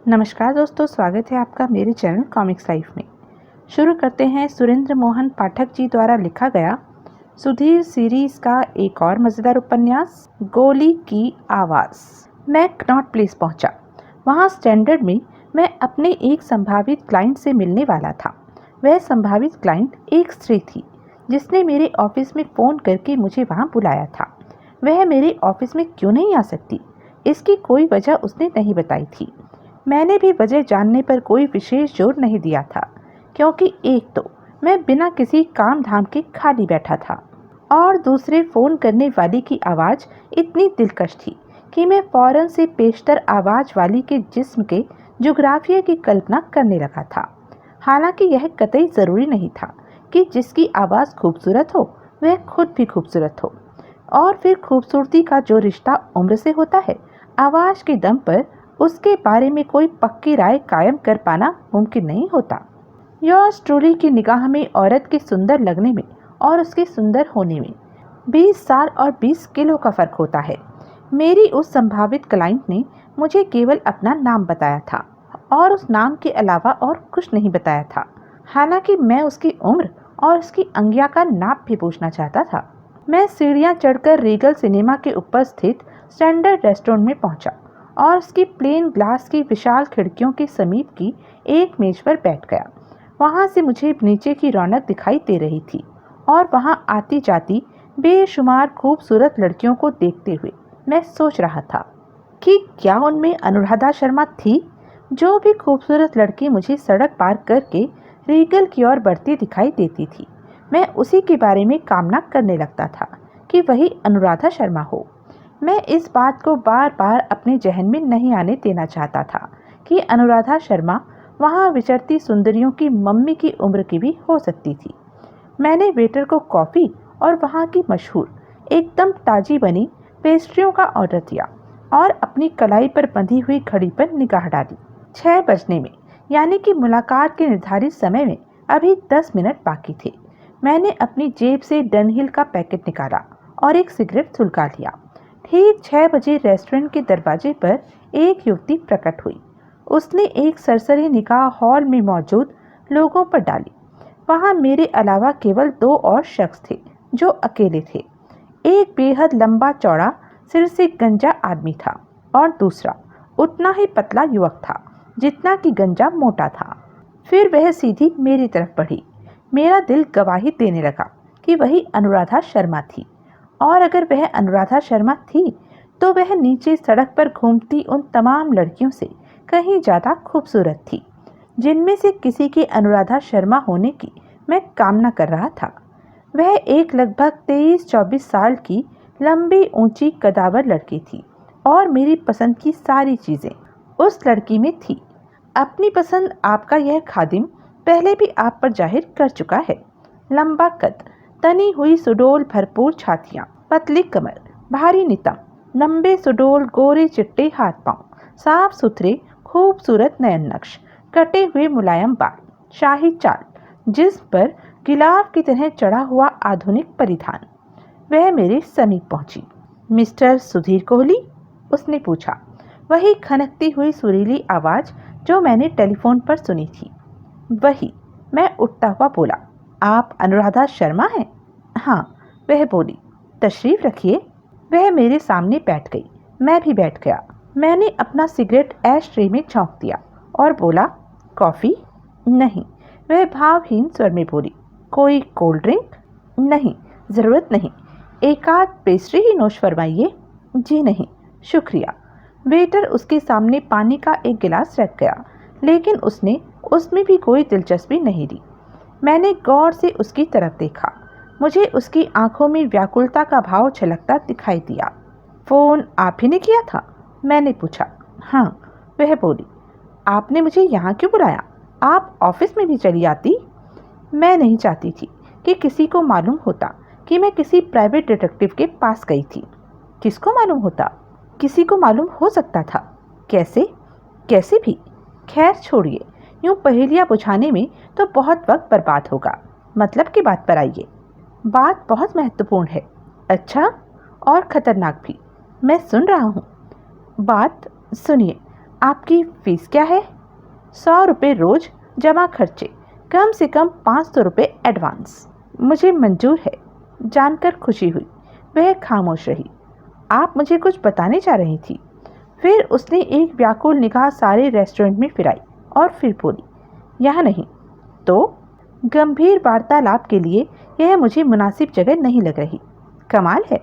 नमस्कार दोस्तों, स्वागत है आपका मेरे चैनल कॉमिक्स लाइफ में। शुरू करते हैं सुरेंद्र मोहन पाठक जी द्वारा लिखा गया सुधीर सीरीज का एक और मज़ेदार उपन्यास गोली की आवाज़। मैं कनॉट प्लेस पहुंचा। वहां स्टैंडर्ड में मैं अपने एक संभावित क्लाइंट से मिलने वाला था। वह संभावित क्लाइंट एक स्त्री थी जिसने मेरे ऑफिस में फ़ोन करके मुझे वहां बुलाया था। वह मेरे ऑफिस में क्यों नहीं आ सकती, इसकी कोई वजह उसने नहीं बताई थी। मैंने भी वजह जानने पर कोई विशेष जोर नहीं दिया था, क्योंकि एक तो मैं बिना किसी काम धाम के खाली बैठा था और दूसरे फ़ोन करने वाली की आवाज़ इतनी दिलकश थी कि मैं फ़ौरन से पेशतर आवाज़ वाली के जिस्म के जोग्राफिया की कल्पना करने लगा था। हालांकि यह कतई ज़रूरी नहीं था कि जिसकी आवाज़ खूबसूरत हो वह खुद भी खूबसूरत हो, और फिर खूबसूरती का जो रिश्ता उम्र से होता है, आवाज़ के दम पर उसके बारे में कोई पक्की राय कायम कर पाना मुमकिन नहीं होता। योर्स ट्रूली की निगाह में औरत के सुंदर लगने में और उसके सुंदर होने में 20 साल और 20 किलो का फर्क होता है। मेरी उस संभावित क्लाइंट ने मुझे केवल अपना नाम बताया था और उस नाम के अलावा और कुछ नहीं बताया था। हालांकि मैं उसकी उम्र और उसकी अंगिया का नाप भी पूछना चाहता था। मैं सीढ़ियां चढ़कर रीगल सिनेमा के ऊपर स्थित स्टैंडर्ड रेस्टोरेंट में पहुंचा और उसकी प्लेन ग्लास की विशाल खिड़कियों के समीप की एक मेज पर बैठ गया। वहां से मुझे नीचे की रौनक दिखाई दे रही थी और वहां आती जाती बेशुमार खूबसूरत लड़कियों को देखते हुए मैं सोच रहा था कि क्या उनमें अनुराधा शर्मा थी। जो भी खूबसूरत लड़की मुझे सड़क पार करके रीगल की ओर बढ़ती दिखाई देती थी, मैं उसी के बारे में कामना करने लगता था कि वही अनुराधा शर्मा हो। मैं इस बात को बार बार अपने जहन में नहीं आने देना चाहता था कि अनुराधा शर्मा वहां विचरती सुंदरियों की मम्मी की उम्र की भी हो सकती थी। मैंने वेटर को कॉफ़ी और वहां की मशहूर एकदम ताजी बनी पेस्ट्रियों का ऑर्डर दिया और अपनी कलाई पर बंधी हुई घड़ी पर निगाह डाली। 6 बजने में, यानी कि मुलाकात के निर्धारित समय में अभी 10 मिनट बाकी थे। मैंने अपनी जेब से डनहिल का पैकेट निकाला और एक सिगरेट सुलगा लिया। ठीक 6 बजे रेस्टोरेंट के दरवाजे पर एक युवती प्रकट हुई। उसने एक सरसरी निगाह हॉल में मौजूद लोगों पर डाली। वहां मेरे अलावा केवल 2 और शख्स थे जो अकेले थे। एक बेहद लंबा चौड़ा सिर से गंजा आदमी था और दूसरा उतना ही पतला युवक था जितना कि गंजा मोटा था। फिर वह सीधी मेरी तरफ बढ़ी। मेरा दिल गवाही देने लगा कि वही अनुराधा शर्मा थी, और अगर वह अनुराधा शर्मा थी तो वह नीचे सड़क पर घूमती उन तमाम लड़कियों से कहीं ज़्यादा खूबसूरत थी जिनमें से किसी के अनुराधा शर्मा होने की मैं कामना कर रहा था। वह एक लगभग 23-24 साल की लंबी ऊंची कदावर लड़की थी और मेरी पसंद की सारी चीज़ें उस लड़की में थी। अपनी पसंद आपका यह खादिम पहले भी आप पर जाहिर कर चुका है। लंबा कद, तनी हुई सुडोल भरपूर छातियाँ, पतली कमर, भारी नितंब, लंबे सुडोल गोरे चिट्टे हाथ पांव, साफ सुथरे खूबसूरत नयन नक्श, कटे हुए मुलायम बाल, शाही चाल, जिस्म पर गिलाफ की तरह चढ़ा हुआ आधुनिक परिधान। वह मेरे समीप पहुंची। मिस्टर सुधीर कोहली, उसने पूछा, वही खनकती हुई सुरीली आवाज़ जो मैंने टेलीफोन पर सुनी थी। वही। मैं उठता हुआ बोला, आप अनुराधा शर्मा हैं? हाँ, वह बोली, तशरीफ़ रखिए। वह मेरे सामने बैठ गई। मैं भी बैठ गया। मैंने अपना सिगरेट ऐश ट्रे में झोंक दिया और बोला, कॉफ़ी? नहीं। वह भावहीन स्वर में बोली, कोई कोल्ड ड्रिंक? नहीं, ज़रूरत नहीं। एक आध पेस्ट्री ही नोश फरमाइए। जी नहीं, शुक्रिया। वेटर उसके सामने पानी का एक गिलास रख गया, लेकिन उसने उसमें भी कोई दिलचस्पी नहीं ली। मैंने गौर से उसकी तरफ देखा। मुझे उसकी आंखों में व्याकुलता का भाव छलकता दिखाई दिया। फ़ोन आप ही ने किया था? मैंने पूछा। हाँ, वह बोली। आपने मुझे यहाँ क्यों बुलाया? आप ऑफिस में भी चली आती। मैं नहीं चाहती थी कि किसी को मालूम होता कि मैं किसी प्राइवेट डिटेक्टिव के पास गई थी। किसको मालूम होता? किसी को मालूम हो सकता था। कैसे? कैसे भी। खैर छोड़िए, यूँ पहेलियाँ बुझाने में तो बहुत वक्त बर्बाद होगा। मतलब की बात पर आइए। बात बहुत महत्वपूर्ण है। अच्छा, और ख़तरनाक भी। मैं सुन रहा हूँ। बात सुनिए। आपकी फीस क्या है? 100 रुपये रोज जमा खर्चे, कम से कम 500 रुपये एडवांस। मुझे मंजूर है, जानकर खुशी हुई। वह खामोश रही। आप मुझे कुछ बताने जा रही थी। फिर उसने एक व्याकुल निगाह सारे रेस्टोरेंट में फिराई और फिर बोली, यहाँ नहीं तो? गंभीर वार्तालाप के लिए यह मुझे मुनासिब जगह नहीं लग रही। कमाल है।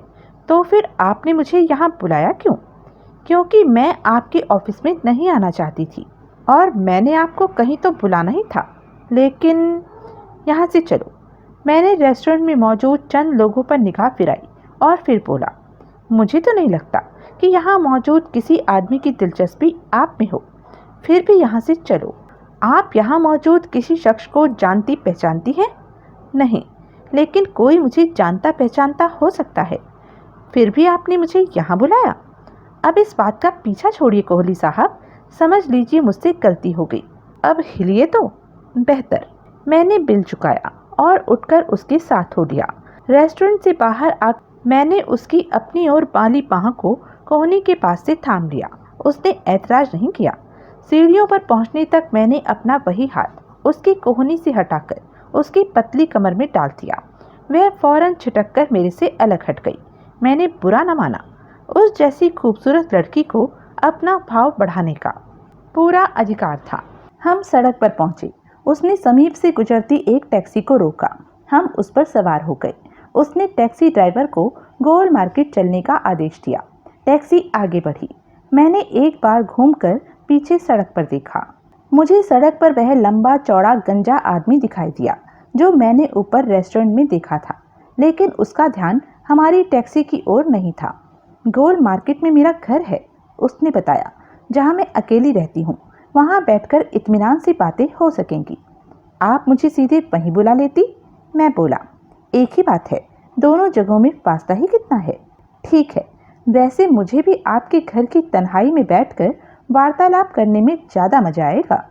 तो फिर आपने मुझे यहाँ बुलाया क्यों? क्योंकि मैं आपके ऑफिस में नहीं आना चाहती थी और मैंने आपको कहीं तो बुलाना ही था, लेकिन यहाँ से चलो। मैंने रेस्टोरेंट में मौजूद चंद लोगों पर निगाह फिराई और फिर बोला, मुझे तो नहीं लगता कि यहाँ मौजूद किसी आदमी की दिलचस्पी आप में हो। फिर भी यहाँ से चलो। आप यहाँ मौजूद किसी शख्स को जानती पहचानती हैं? नहीं, लेकिन कोई मुझे जानता पहचानता हो सकता है। फिर भी आपने मुझे यहाँ बुलाया। अब इस बात का पीछा छोड़िए कोहली साहब, समझ लीजिए मुझसे गलती हो गई। अब हिलिए तो बेहतर। मैंने बिल चुकाया और उठकर उसके साथ हो लिया। रेस्टोरेंट से बाहर आ मैंने उसकी अपनी ओर बाली बाह को कोहनी के पास से थाम लिया। उसने ऐतराज नहीं किया। सीढ़ियों पर पहुंचने तक मैंने अपना वही हाथ उसकी कोहनी से हटाकर उसकी पतली कमर में डाल दिया। वह फौरन छिटक कर मेरे से अलग हट गई। मैंने बुरा न माना। उस जैसी खूबसूरत लड़की को अपना भाव बढ़ाने का पूरा अधिकार था। हम सड़क पर पहुंचे। उसने समीप से गुजरती एक टैक्सी को रोका। हम उस पर सवार हो गए। उसने टैक्सी ड्राइवर को गोल मार्केट चलने का आदेश दिया। टैक्सी आगे बढ़ी। मैंने एक बार घूमकर पीछे सड़क पर देखा। मुझे सड़क पर वह लंबा चौड़ा गंजा आदमी दिखाई दिया जो मैंने ऊपर रेस्टोरेंट में देखा था, लेकिन उसका ध्यान हमारी टैक्सी की ओर नहीं था। गोल मार्केट में मेरा घर है, उसने बताया, जहां मैं अकेली रहती हूं। वहां बैठकर इत्मीनान से बातें हो सकेंगी। आप मुझे सीधे वहीं बुला लेती। मैं बोला, एक ही बात है, दोनों जगहों में फासला ही कितना है। ठीक है, वैसे मुझे भी आपके घर की तन्हाई में बैठकर वार्तालाप करने में ज़्यादा मजा आएगा।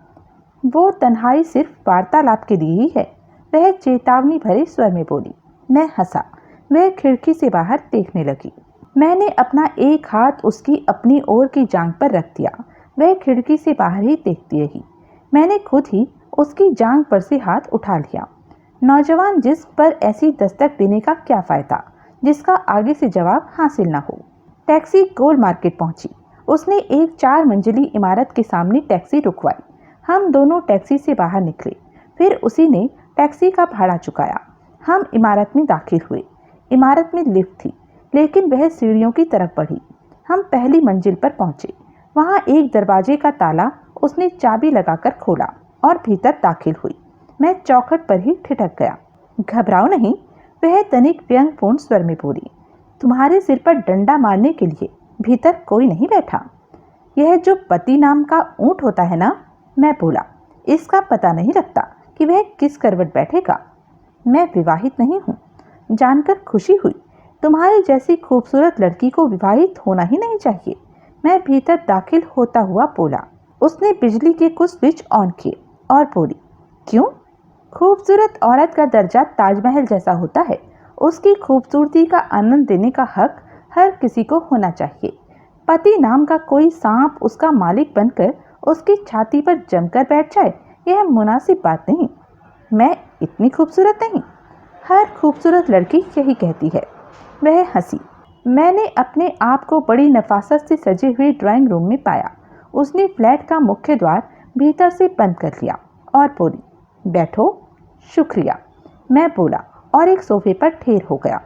वो तन्हाई सिर्फ वार्तालाप के लिए ही है, वह चेतावनी भरे स्वर में बोली। मैं हंसा। वह खिड़की से बाहर देखने लगी। मैंने अपना एक हाथ उसकी अपनी ओर की जांघ पर रख दिया। वह खिड़की से बाहर ही देखती रही। मैंने खुद ही उसकी जांघ पर से हाथ उठा लिया। नौजवान जिस्म पर ऐसी दस्तक देने का क्या फ़ायदा जिसका आगे से जवाब हासिल न हो। टैक्सी गोल मार्केट पहुंची। उसने एक 4 मंजिली इमारत के सामने टैक्सी रुकवाई। हम दोनों टैक्सी से बाहर निकले। फिर उसी ने टैक्सी का भाड़ा चुकाया। हम इमारत में दाखिल हुए। इमारत में लिफ्ट थी, लेकिन वह सीढ़ियों की तरफ बढ़ी। हम पहली मंजिल पर पहुंचे। वहां एक दरवाजे का ताला उसने चाबी लगाकर खोला और भीतर दाखिल हुई। मैं चौखट पर ही ठिठक गया। घबराओ नहीं, वह तनिक व्यंग्यपूर्ण स्वर में बोली। तुम्हारे सिर पर डंडा मारने के लिए भीतर कोई नहीं बैठा। यह जो पति नाम का ऊंट होता है ना, मैं बोला, इसका पता नहीं लगता कि वह किस करवट बैठेगा। मैं विवाहित नहीं हूँ। जानकर खुशी हुई। तुम्हारी जैसी खूबसूरत लड़की को विवाहित होना ही नहीं चाहिए। मैं भीतर दाखिल होता हुआ बोला। उसने बिजली के कुछ स्विच ऑन किए और बोली, क्यों? खूबसूरत औरत का दर्जा ताजमहल जैसा होता है। उसकी खूबसूरती का आनंद देने का हक हर किसी को होना चाहिए। पति नाम का कोई सांप उसका मालिक बनकर उसकी छाती पर जमकर बैठ जाए, यह मुनासिब बात नहीं। मैं इतनी खूबसूरत नहीं। हर खूबसूरत लड़की यही कहती है। वह हंसी। मैंने अपने आप को बड़ी नफासत से सजे हुए ड्राइंग रूम में पाया। उसने फ्लैट का मुख्य द्वार भीतर से बंद कर लिया और बोली, बैठो। शुक्रिया, मैं बोला और एक सोफे पर ठेर हो गया।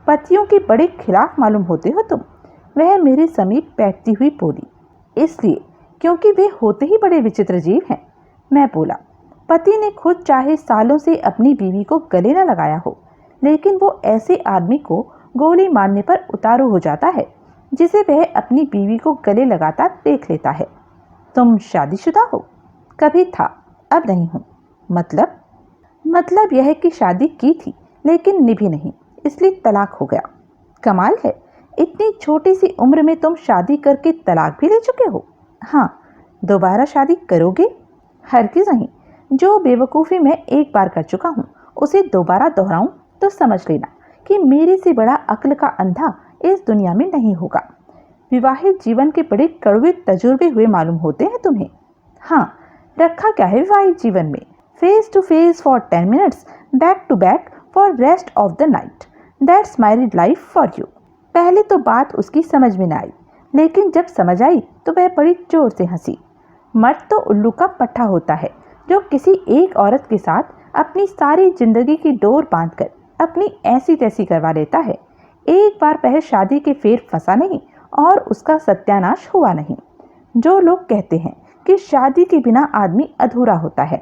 पतियों के बड़े खिलाफ मालूम होते हो तुम, वह मेरे समीप बैठती हुई बोली। इसलिए क्योंकि वे होते ही बड़े विचित्र जीव हैं, मैं बोला। पति ने खुद चाहे सालों से अपनी बीवी को गले न लगाया हो, लेकिन वो ऐसे आदमी को गोली मारने पर उतारू हो जाता है जिसे वह अपनी बीवी को गले लगाता देख लेता है। तुम शादीशुदा हो? कभी था, अब नहीं हूँ। मतलब यह कि शादी की थी लेकिन निभी नहीं, इसलिए तलाक हो गया। कमाल है, इतनी छोटी सी उम्र में तुम शादी करके तलाक भी ले चुके हो। हाँ, दोबारा शादी करोगे? हरगिज़ नहीं। जो बेवकूफ़ी मैं एक बार कर चुका हूँ उसे दोबारा दोहराऊं तो समझ लेना कि मेरे से बड़ा अक्ल का अंधा इस दुनिया में नहीं होगा। विवाहित जीवन के बड़े कड़वे तजुर्बे हुए मालूम होते हैं तुम्हें। हाँ, रखा क्या है विवाहित जीवन में? Face to face for 10 minutes, back to back for rest of the night, that's married life for you. पहले तो बात उसकी समझ में न आई, लेकिन जब समझ आई तो वह बड़ी जोर से हंसी। मर्द तो उल्लू का पट्टा होता है जो किसी एक औरत के साथ अपनी सारी जिंदगी की डोर बांधकर अपनी ऐसी तैसी करवा लेता है। एक बार वह शादी के फेर फंसा नहीं और उसका सत्यानाश हुआ नहीं। जो लोग कहते हैं कि शादी के बिना आदमी अधूरा होता है,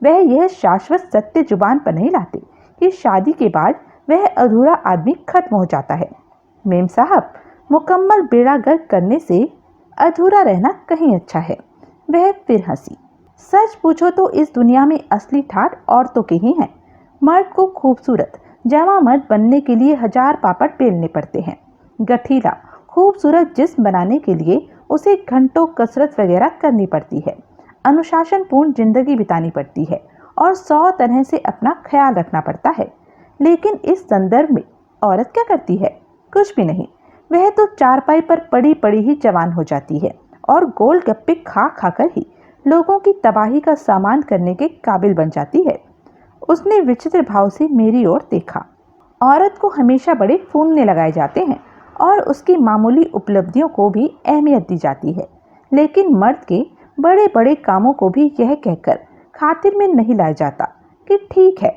वह यह शाश्वत सत्य जुबान पर नहीं लाते कि शादी के बाद वह अधूरा आदमी खत्म हो जाता है। मेम साहब, मुकम्मल बेड़ा गर्क करने से अधूरा रहना कहीं अच्छा है। वह फिर हंसी। सच पूछो तो इस दुनिया में असली ठाठ औरतों के ही हैं। मर्द को खूबसूरत जवां मर्द बनने के लिए 1000 पापड़ बेलने पड़ते हैं। गठीला खूबसूरत जिस्म बनाने के लिए उसे घंटों कसरत वगैरह करनी पड़ती है, अनुशासनपूर्ण जिंदगी बितानी पड़ती है और 100 तरह से अपना ख्याल रखना पड़ता है। लेकिन इस संदर्भ में औरत क्या करती है? कुछ भी नहीं। वह तो चारपाई पर पड़ी पड़ी ही जवान हो जाती है और गोलगप्पे खा खाकर ही लोगों की तबाही का सामान करने के काबिल बन जाती है। उसने विचित्र भाव से मेरी ओर देखा। औरत को हमेशा बड़े फूंदने लगाए जाते हैं और उसकी मामूली उपलब्धियों को भी अहमियत दी जाती है, लेकिन मर्द के बड़े बड़े कामों को भी यह कहकर खातिर में नहीं लाया जाता कि ठीक है,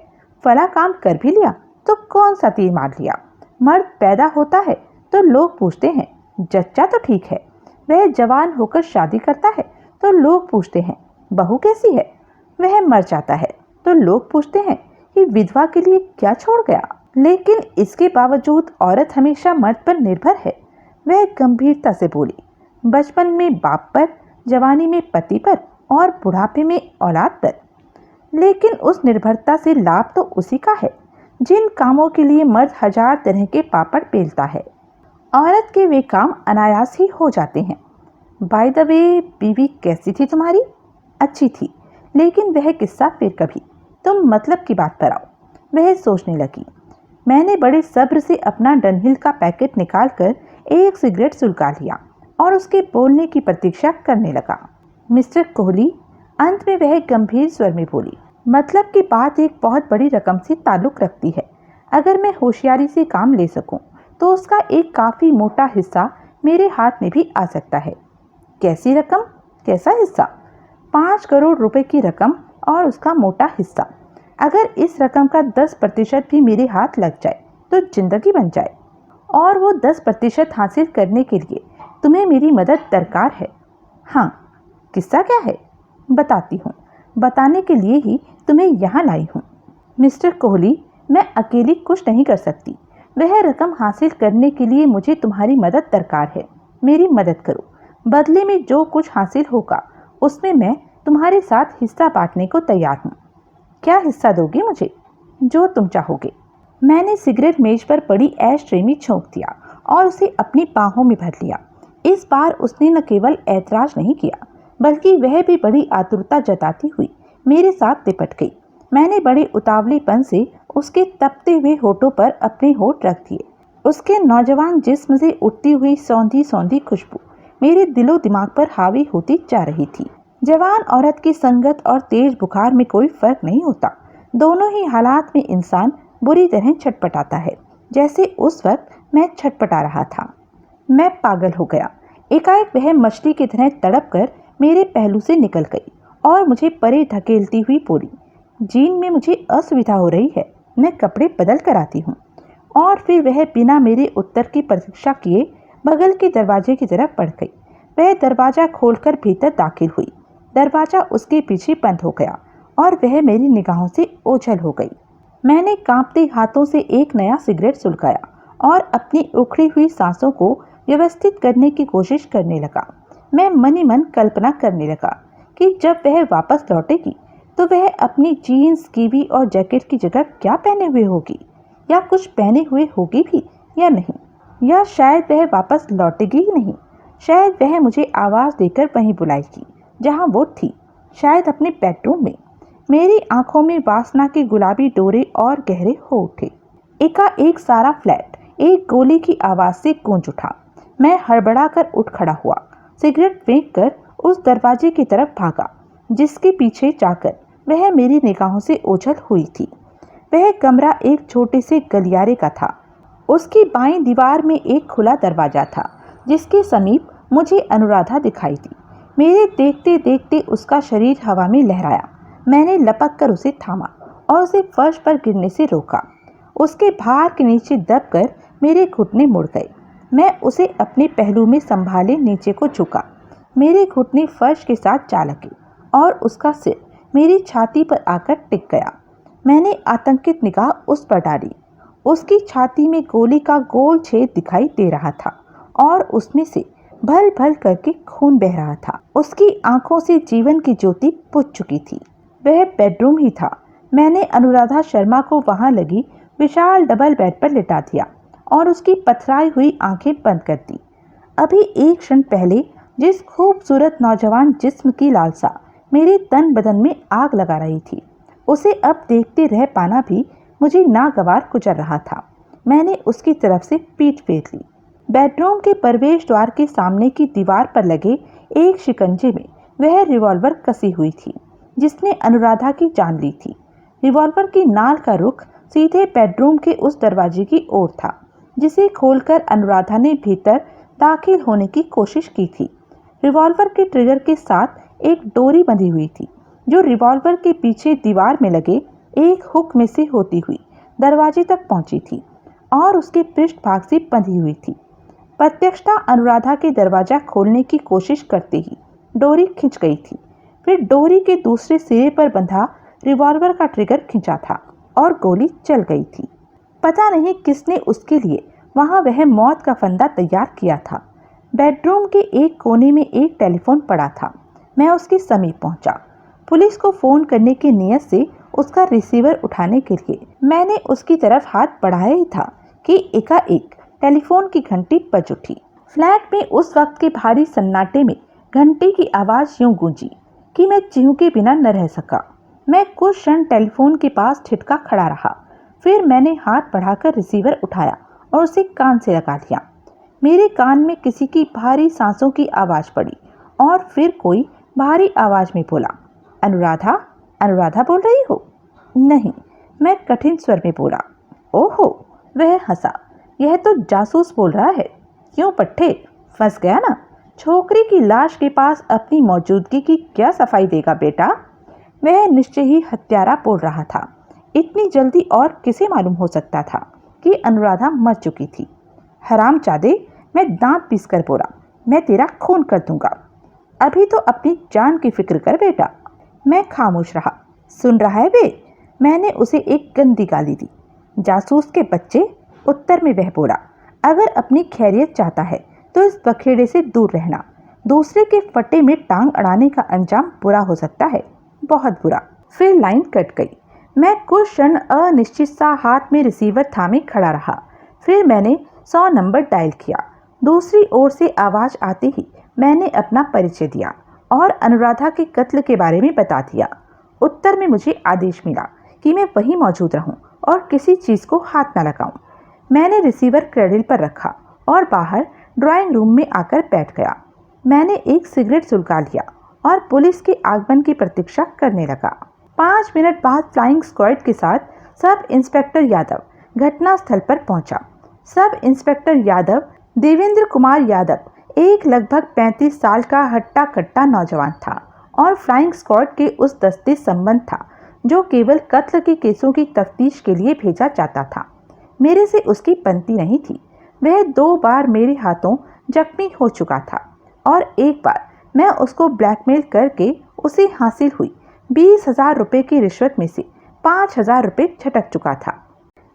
फला काम कर भी लिया तो कौन सा तीर मार लिया। मर्द पैदा होता है तो लोग पूछते हैं जच्चा तो ठीक है, वह जवान होकर शादी करता है तो लोग पूछते हैं बहू कैसी है, वह मर जाता है तो लोग पूछते हैं कि विधवा के लिए क्या छोड़ गया। लेकिन इसके बावजूद औरत हमेशा मर्द पर निर्भर है। वह गंभीरता से बोली, बचपन में बाप पर, जवानी में पति पर और बुढ़ापे में औलाद पर। लेकिन उस निर्भरता से लाभ तो उसी का है जिन कामों के लिए मर्द 1000 तरह के पापड़ बेलता है। औरत के वे काम अनायास ही हो जाते हैं। बाय द वे, बीवी कैसी थी तुम्हारी? अच्छी थी, लेकिन वह किस्सा फिर कभी। तुम मतलब की बात पर आओ। वह सोचने लगी। मैंने बड़े सब्र से अपना डनहिल का पैकेट निकालकर एक सिगरेट सुलगा लिया और उसके बोलने की प्रतीक्षा करने लगा। मिस्टर कोहली, अंत में वह गंभीर स्वर में बोली, मतलब की बात एक बहुत बड़ी रकम से ताल्लुक रखती है। अगर मैं होशियारी से काम ले सकूं, तो उसका एक काफ़ी मोटा हिस्सा मेरे हाथ में भी आ सकता है। कैसी रकम? कैसा हिस्सा? 5 करोड़ रुपए की रकम और उसका मोटा हिस्सा। अगर इस रकम का 10% भी मेरे हाथ लग जाए तो जिंदगी बन जाए। और वो 10% हासिल करने के लिए तुम्हें मेरी मदद दरकार है। हाँ, किस्सा क्या है? बताती हूँ। बताने के लिए ही तुम्हें यहाँ लाई हूँ। मिस्टर कोहली, मैं अकेली कुछ नहीं कर सकती। वह रकम हासिल करने के लिए मुझे तुम्हारी मदद दरकार है। मेरी मदद करो। बदले में जो कुछ हासिल होगा उसमें मैं तुम्हारे साथ हिस्सा बांटने को तैयार हूँ। क्या हिस्सा दोगे मुझे? जो तुम चाहोगे। मैंने सिगरेट मेज पर पड़ी ऐश ट्रे में छोंक दिया और उसे अपनी बाहों में भर लिया। इस बार उसने न केवल ऐतराज नहीं किया, बल्कि वह भी बड़ी आतुरता जताती हुई मेरे साथ लिपट गई। मैंने बड़े उतावलेपन से उसके तपते हुए होठों पर अपने होठ रख दिए। उसके नौजवान जिस्म से उठती हुई सौंधी सौंधी खुशबू मेरे दिलो दिमाग पर हावी होती जा रही थी। जवान औरत की संगत और तेज बुखार में कोई फर्क नहीं होता। दोनों ही हालात में इंसान बुरी तरह छटपटाता है, जैसे उस वक्त मैं छटपटा रहा था। मैं पागल हो गया। एकाएक वह मछली की तरह तड़प कर मेरे पहलू से निकल गई और मुझे परे धकेलती हुई बोली, जीन में मुझे असुविधा हो रही है, मैं कपड़े बदल कर आती हूँ। और फिर वह बिना मेरे उत्तर की प्रतीक्षा किए बगल के दरवाजे की तरफ बढ़ गई। वह दरवाजा खोलकर भीतर दाखिल हुई। दरवाजा उसके पीछे बंद हो गया और वह मेरी निगाहों से ओझल हो गई। मैंने कांपते हाथों से एक नया सिगरेट सुलगाया और अपनी उखड़ी हुई सांसों को व्यवस्थित करने की कोशिश करने लगा। मैं मन ही मन कल्पना करने लगा कि जब वह वापस लौटेगी तो वह अपनी जीन्स, कीवी और जैकेट की जगह क्या पहने हुए होगी, या कुछ पहने हुए होगी भी या नहीं, या शायद वह वापस लौटेगी ही नहीं। शायद वह मुझे आवाज़ देकर वहीं बुलाएगी जहाँ वो थी, शायद अपने बेडरूम में। मेरी आंखों में वासना के गुलाबी डोरे और गहरे हो उठे। एकाएक सारा फ्लैट एक गोली की आवाज़ से गूंज उठा। मैं हड़बड़ाकर उठ खड़ा हुआ, सिगरेट फेंक कर उस दरवाजे की तरफ भागा जिसके पीछे जाकर वह मेरी निगाहों से ओझल हुई थी। वह कमरा एक छोटे से गलियारे का था। उसकी बाईं दीवार में एक खुला दरवाजा था जिसके समीप मुझे अनुराधा दिखाई दी। मेरे देखते देखते उसका शरीर हवा में लहराया। मैंने लपक कर उसे थामा और उसे फर्श पर गिरने से रोका। उसके भार के नीचे दबकर मेरे घुटने मुड़ गए। मैं उसे अपने पहलू में संभाले नीचे को झुका। मेरे घुटने फर्श के साथ जा लगे और उसका सिर मेरी छाती पर आकर टिक गया। मैंने आतंकित निगाह उस पर डाली। उसकी छाती में गोली का गोल छेद दिखाई दे रहा था और उसमें से भल भल करके खून बह रहा था। उसकी आंखों से जीवन की ज्योति बुझ चुकी थी। वह बेडरूम ही था। मैंने अनुराधा शर्मा को वहां लगी विशाल डबल बेड पर लिटा दिया और उसकी पथराई हुई आंखें बंद कर दी। अभी एक क्षण पहले जिस खूबसूरत नौजवान जिस्म की लालसा मेरे तन बदन में आग लगा रही थी, उसे अब देखते रह पाना भी मुझे नागवार गुजर रहा था। मैंने उसकी तरफ से पीठ फेर ली। बेडरूम के प्रवेश द्वार के सामने की दीवार पर लगे एक शिकंजे में वह रिवॉल्वर कसी हुई थी जिसने अनुराधा की जान ली थी। रिवॉल्वर की नाल का रुख सीधे बेडरूम के उस दरवाजे की ओर था जिसे खोलकर अनुराधा ने भीतर दाखिल होने की कोशिश की थी। रिवॉल्वर के ट्रिगर के साथ एक डोरी बंधी हुई थी जो रिवॉल्वर के पीछे दीवार में लगे एक हुक में से होती हुई दरवाजे तक पहुंची थी और उसके पृष्ठभाग से बंधी हुई थी। प्रत्यक्षता अनुराधा के दरवाजा खोलने की कोशिश करते ही डोरी खिंच गई थी। फिर डोरी के दूसरे सिरे पर बंधा रिवॉल्वर का ट्रिगर खिंचा था और गोली चल गई थी। पता नहीं किसने उसके लिए वहां वह मौत का फंदा तैयार किया था। बेडरूम के एक कोने में एक टेलीफोन पड़ा था। मैं उसके समीप पहुंचा। पुलिस को फोन करने की नीयत से उसका रिसीवर उठाने के लिए मैंने उसकी तरफ हाथ बढ़ाया ही था कि एकाएक टेलीफोन की घंटी बज उठी। फ्लैट में उस वक्त के भारी सन्नाटे में घंटी की आवाज यूं गूंजी कि मैं चीखे बिना न रह सका। मैं कुछ क्षण टेलीफोन के पास ठिठका खड़ा रहा। फिर मैंने हाथ बढ़ाकर रिसीवर उठाया और उसे कान से लगा लिया। मेरे कान में किसी की भारी सांसों की आवाज पड़ी और फिर कोई भारी आवाज में बोला, अनुराधा, अनुराधा बोल रही हो? नहीं, मैं कठिन स्वर में बोला। ओहो, वह हंसा। यह तो जासूस बोल रहा है। क्यों पट्टे, फंस गया ना? छोकरी की लाश के पास अपनी मौजूदगी की क्या सफाई देगा बेटा? वह निश्चय ही हत्यारा बोल रहा था। इतनी जल्दी और किसे मालूम हो सकता था कि अनुराधा मर चुकी थी? हरामजादे, मैं दांत पीसकर बोला, मैं तेरा खून कर दूंगा। अभी तो अपनी जान की फिक्र कर बेटा। मैं खामोश रहा। सुन रहा है बे? मैंने उसे एक गंदी गाली दी। जासूस के बच्चे, उत्तर में वह बोला, अगर अपनी खैरियत चाहता है तो इस बखेड़े से दूर रहना। दूसरे के फटे में टांग अड़ाने का अंजाम बुरा हो सकता है, बहुत बुरा। फिर लाइन कट गई। मैं कुछ क्षण अनिश्चित सा हाथ में रिसीवर थामे खड़ा रहा। फिर मैंने 100 नंबर डायल किया। दूसरी ओर से आवाज आते ही मैंने अपना परिचय दिया और अनुराधा के कत्ल के बारे में बता दिया। उत्तर में मुझे आदेश मिला कि मैं वहीं मौजूद रहूं और किसी चीज को हाथ न लगाऊं। मैंने रिसीवर क्रेडिल पर रखा और बाहर ड्राइंग रूम में आकर बैठ गया। मैंने एक सिगरेट सुलगा लिया और पुलिस के आगमन की प्रतीक्षा करने लगा। 5 मिनट बाद फ्लाइंग स्क्वाड के साथ सब इंस्पेक्टर यादव घटनास्थल पर पहुंचा। सब इंस्पेक्टर यादव देवेंद्र कुमार यादव एक लगभग 35 साल का हट्टा कट्टा नौजवान था और फ्लाइंग स्क्वाड के उस दस्ते संबंध था जो केवल कत्ल के केसों की तफ्तीश के लिए भेजा जाता था। मेरे से उसकी बनती नहीं थी। वह 2 बार मेरे हाथों जख्मी हो चुका था और एक बार मैं उसको ब्लैकमेल करके उसे हासिल हुई 20,000 रुपये की रिश्वत में से 5,000 रुपये झटक चुका था।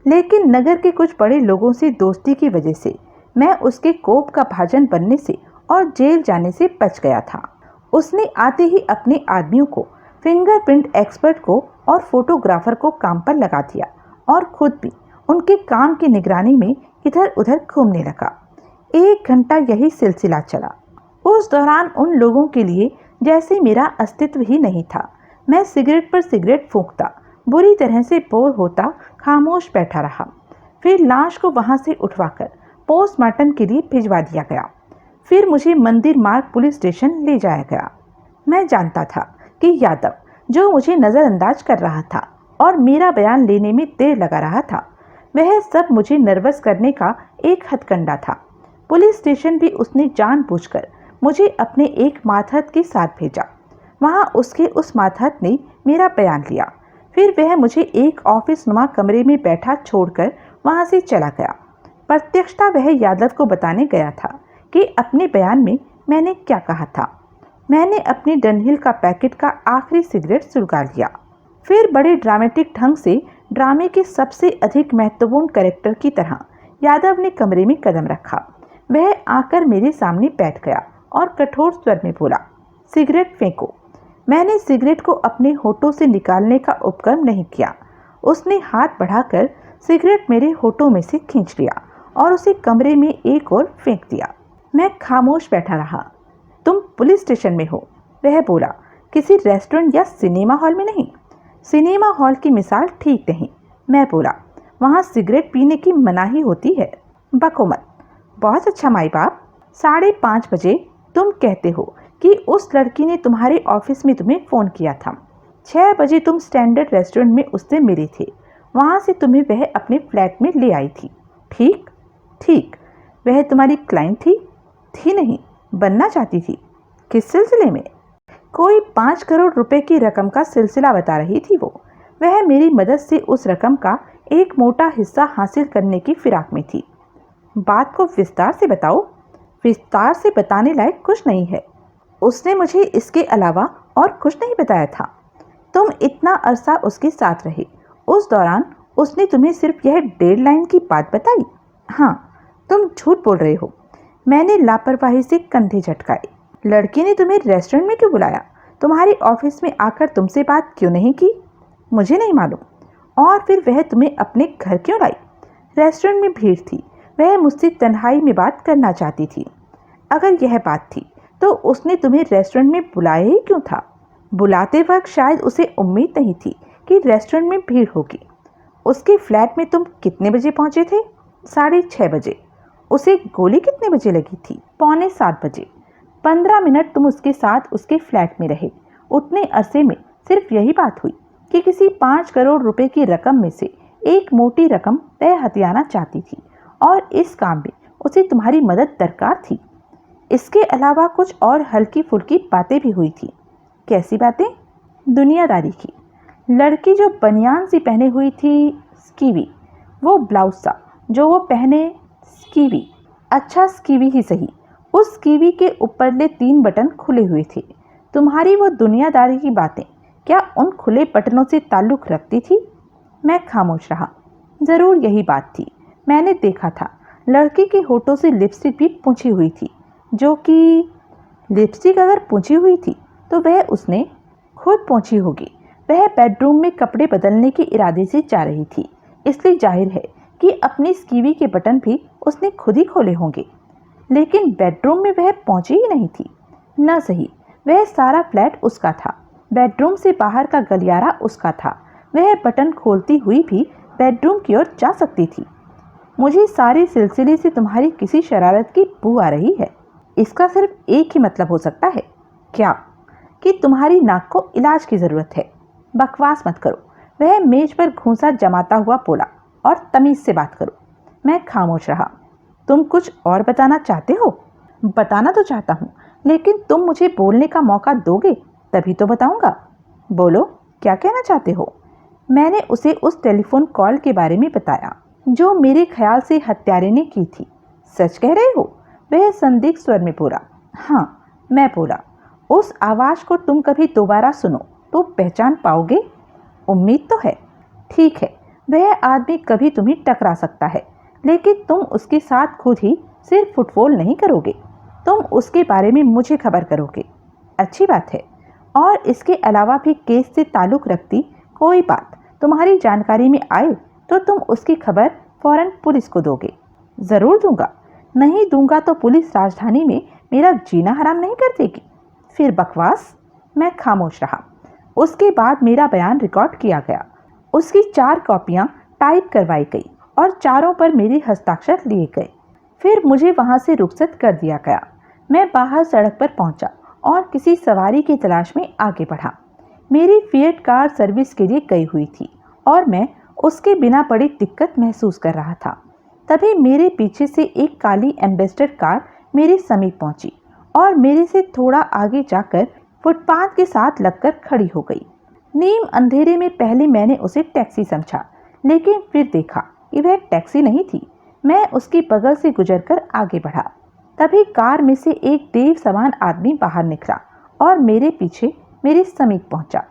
लेकिन नगर के कुछ बड़े लोगों से दोस्ती की वजह से मैं उसके कोप का भाजन बनने से और जेल जाने से बच गया था। उसने आते ही अपने आदमियों को, फिंगरप्रिंट एक्सपर्ट को और फोटोग्राफर को काम पर लगा दिया और खुद भी उनके काम की निगरानी में इधर उधर घूमने लगा। 1 घंटा यही सिलसिला चला। उस दौरान उन लोगों के लिए जैसे मेरा अस्तित्व ही नहीं था। मैं सिगरेट पर सिगरेट फूंकता, बुरी तरह से बोर होता खामोश बैठा रहा। फिर लाश को वहां से उठवाकर पोस्टमार्टम के लिए भिजवा दिया गया। फिर मुझे मंदिर मार्ग पुलिस स्टेशन ले जाया गया। मैं जानता था कि यादव, जो मुझे नज़रअंदाज कर रहा था और मेरा बयान लेने में देर लगा रहा था, वह सब मुझे नर्वस करने का एक हथकंडा था। पुलिस स्टेशन भी उसने जानबूझकर मुझे अपने एक मातहत के साथ भेजा। वहाँ उसके उस मातहत ने मेरा बयान लिया। फिर वह मुझे एक ऑफिस नुमा कमरे में बैठा छोड़कर वहाँ से चला गया। प्रत्यक्षता वह यादव को बताने गया था कि अपने बयान में मैंने क्या कहा था। मैंने अपनी डनहिल का पैकेट का आखिरी सिगरेट सुलगा लिया। फिर बड़े ड्रामेटिक ढंग से ड्रामे के सबसे अधिक महत्वपूर्ण कैरेक्टर की तरह यादव ने कमरे में कदम रखा। वह आकर मेरे सामने बैठ गया और कठोर स्वर में बोला, सिगरेट फेंको। मैंने सिगरेट को अपने होठों से निकालने का उपक्रम नहीं किया। उसने हाथ बढ़ाकर सिगरेट मेरे होठों में से खींच लिया और उसे कमरे में एक ओर फेंक दिया। मैं खामोश बैठा रहा। तुम पुलिस स्टेशन में हो, वह बोला, किसी रेस्टोरेंट या सिनेमा हॉल में नहीं। सिनेमा हॉल की मिसाल ठीक नहीं, मैं बोला, वहाँ सिगरेट पीने की मनाही होती है। बको मत। बहुत अच्छा माई बाप। 5:30 बजे तुम कहते हो कि उस लड़की ने तुम्हारे ऑफिस में तुम्हें फ़ोन किया था। 6 बजे तुम स्टैंडर्ड रेस्टोरेंट में उससे मिले थे। वहाँ से तुम्हें वह अपने फ्लैट में ले आई थी। ठीक ठीक। वह तुम्हारी क्लाइंट थी नहीं, बनना चाहती थी। किस सिलसिले में? कोई 5 करोड़ रुपए की रकम का सिलसिला बता रही थी वो। वह मेरी मदद से उस रकम का एक मोटा हिस्सा हासिल करने की फिराक में थी। बात को विस्तार से बताओ। विस्तार से बताने लायक कुछ नहीं है। उसने मुझे इसके अलावा और कुछ नहीं बताया था। तुम इतना अरसा उसके साथ रहे, उस दौरान उसने तुम्हें सिर्फ यह 1.5 लाइन की बात बताई? हाँ, तुम झूठ बोल रहे हो। मैंने लापरवाही से कंधे झटकाए। लड़की ने तुम्हें रेस्टोरेंट में क्यों बुलाया? तुम्हारे ऑफिस में आकर तुमसे बात क्यों नहीं की? मुझे नहीं मालूम। और फिर वह तुम्हें अपने घर क्यों लाई? रेस्टोरेंट में भीड़ थी, वह मुझसे तन्हाई में बात करना चाहती थी। अगर यह बात थी तो उसने तुम्हें रेस्टोरेंट में बुलाया ही क्यों था? बुलाते वक्त शायद उसे उम्मीद नहीं थी कि रेस्टोरेंट में भीड़ होगी। उसके फ्लैट में तुम कितने बजे पहुंचे थे? 6:30 बजे। उसे गोली कितने बजे लगी थी? 6:45 बजे। 15 मिनट तुम उसके साथ उसके फ्लैट में रहे। उतने अरसे में सिर्फ यही बात हुई कि किसी 5 करोड़ रुपए की रकम में से एक मोटी रकम वह हथियाना चाहती थी और इस काम में उसे तुम्हारी मदद दरकार थी। इसके अलावा कुछ और हल्की फुल्की बातें भी हुई थी। कैसी बातें? दुनियादारी की। लड़की जो बनियान सी पहने हुई थी, स्कीवी, वो ब्लाउज सा जो वो पहने, स्कीवी। अच्छा, स्कीवी ही सही। उस स्कीवी के ऊपरले 3 बटन खुले हुए थे। तुम्हारी वो दुनियादारी की बातें क्या उन खुले बटनों से ताल्लुक़ रखती थी? मैं खामोश रहा। ज़रूर यही बात थी। मैंने देखा था लड़की के होठों से लिपस्टिक भी पूंछी हुई थी, जो कि लिपस्टिक अगर पूंछी हुई थी तो वह उसने खुद पूंछी होगी। वह बेडरूम में कपड़े बदलने के इरादे से जा रही थी, इसलिए जाहिर है कि अपनी स्कीवी के बटन भी उसने खुद ही खोले होंगे। लेकिन बेडरूम में वह पहुंची ही नहीं थी। न सही, वह सारा फ्लैट उसका था। बेडरूम से बाहर का गलियारा उसका था। वह बटन खोलती हुई भी बेडरूम की ओर जा सकती थी। मुझे सारे सिलसिले से तुम्हारी किसी शरारत की बू आ रही है। इसका सिर्फ एक ही मतलब हो सकता है। क्या? कि तुम्हारी नाक को इलाज की ज़रूरत है। बकवास मत करो। वह मेज पर घूंसा जमाता हुआ बोला, और तमीज़ से बात करो। मैं खामोश रहा। तुम कुछ और बताना चाहते हो? बताना तो चाहता हूँ, लेकिन तुम मुझे बोलने का मौका दोगे तभी तो बताऊँगा। बोलो, क्या कहना चाहते हो? मैंने उसे उस टेलीफोन कॉल के बारे में बताया जो मेरे ख्याल से हत्यारे ने की थी। सच कह रहे हो? वह संदिग्ध स्वर में बोला। हाँ, मैं बोला। उस आवाज़ को तुम कभी दोबारा सुनो तो पहचान पाओगे? उम्मीद तो है। ठीक है, वह आदमी कभी तुम्हें टकरा सकता है, लेकिन तुम उसके साथ खुद ही सिर्फ फुटबॉल नहीं करोगे, तुम उसके बारे में मुझे खबर करोगे। अच्छी बात है। और इसके अलावा भी केस से ताल्लुक़ रखती कोई बात तुम्हारी जानकारी में आए तो तुम उसकी खबर फौरन पुलिस को दोगे। ज़रूर दूंगा। नहीं दूंगा तो पुलिस राजधानी में मेरा जीना हराम नहीं कर देगी। फिर बकवास। मैं खामोश रहा। उसके बाद मेरा बयान रिकॉर्ड किया गया। उसकी 4 कॉपियाँ टाइप करवाई गई और चारों पर मेरे हस्ताक्षर लिए गए। फिर मुझे वहां से रुखसत कर दिया गया। मैं बाहर सड़क पर पहुंचा और किसी सवारी की तलाश में आगे बढ़ा। मेरी फिएट कार सर्विस के लिए गई हुई थी और मैं उसके बिना बड़ी दिक्कत महसूस कर रहा था। तभी मेरे पीछे से एक काली एम्बेसडर कार मेरे समीप पहुंची और मेरे से थोड़ा आगे जाकर फुटपाथ के साथ लगकर खड़ी हो गई। नीम अंधेरे में पहले मैंने उसे टैक्सी समझा, लेकिन फिर देखा कि वह टैक्सी नहीं थी। मैं उसके बगल से गुजरकर आगे बढ़ा। तभी कार में से एक देव समान आदमी बाहर निकला और मेरे पीछे मेरे समीप पहुंचा।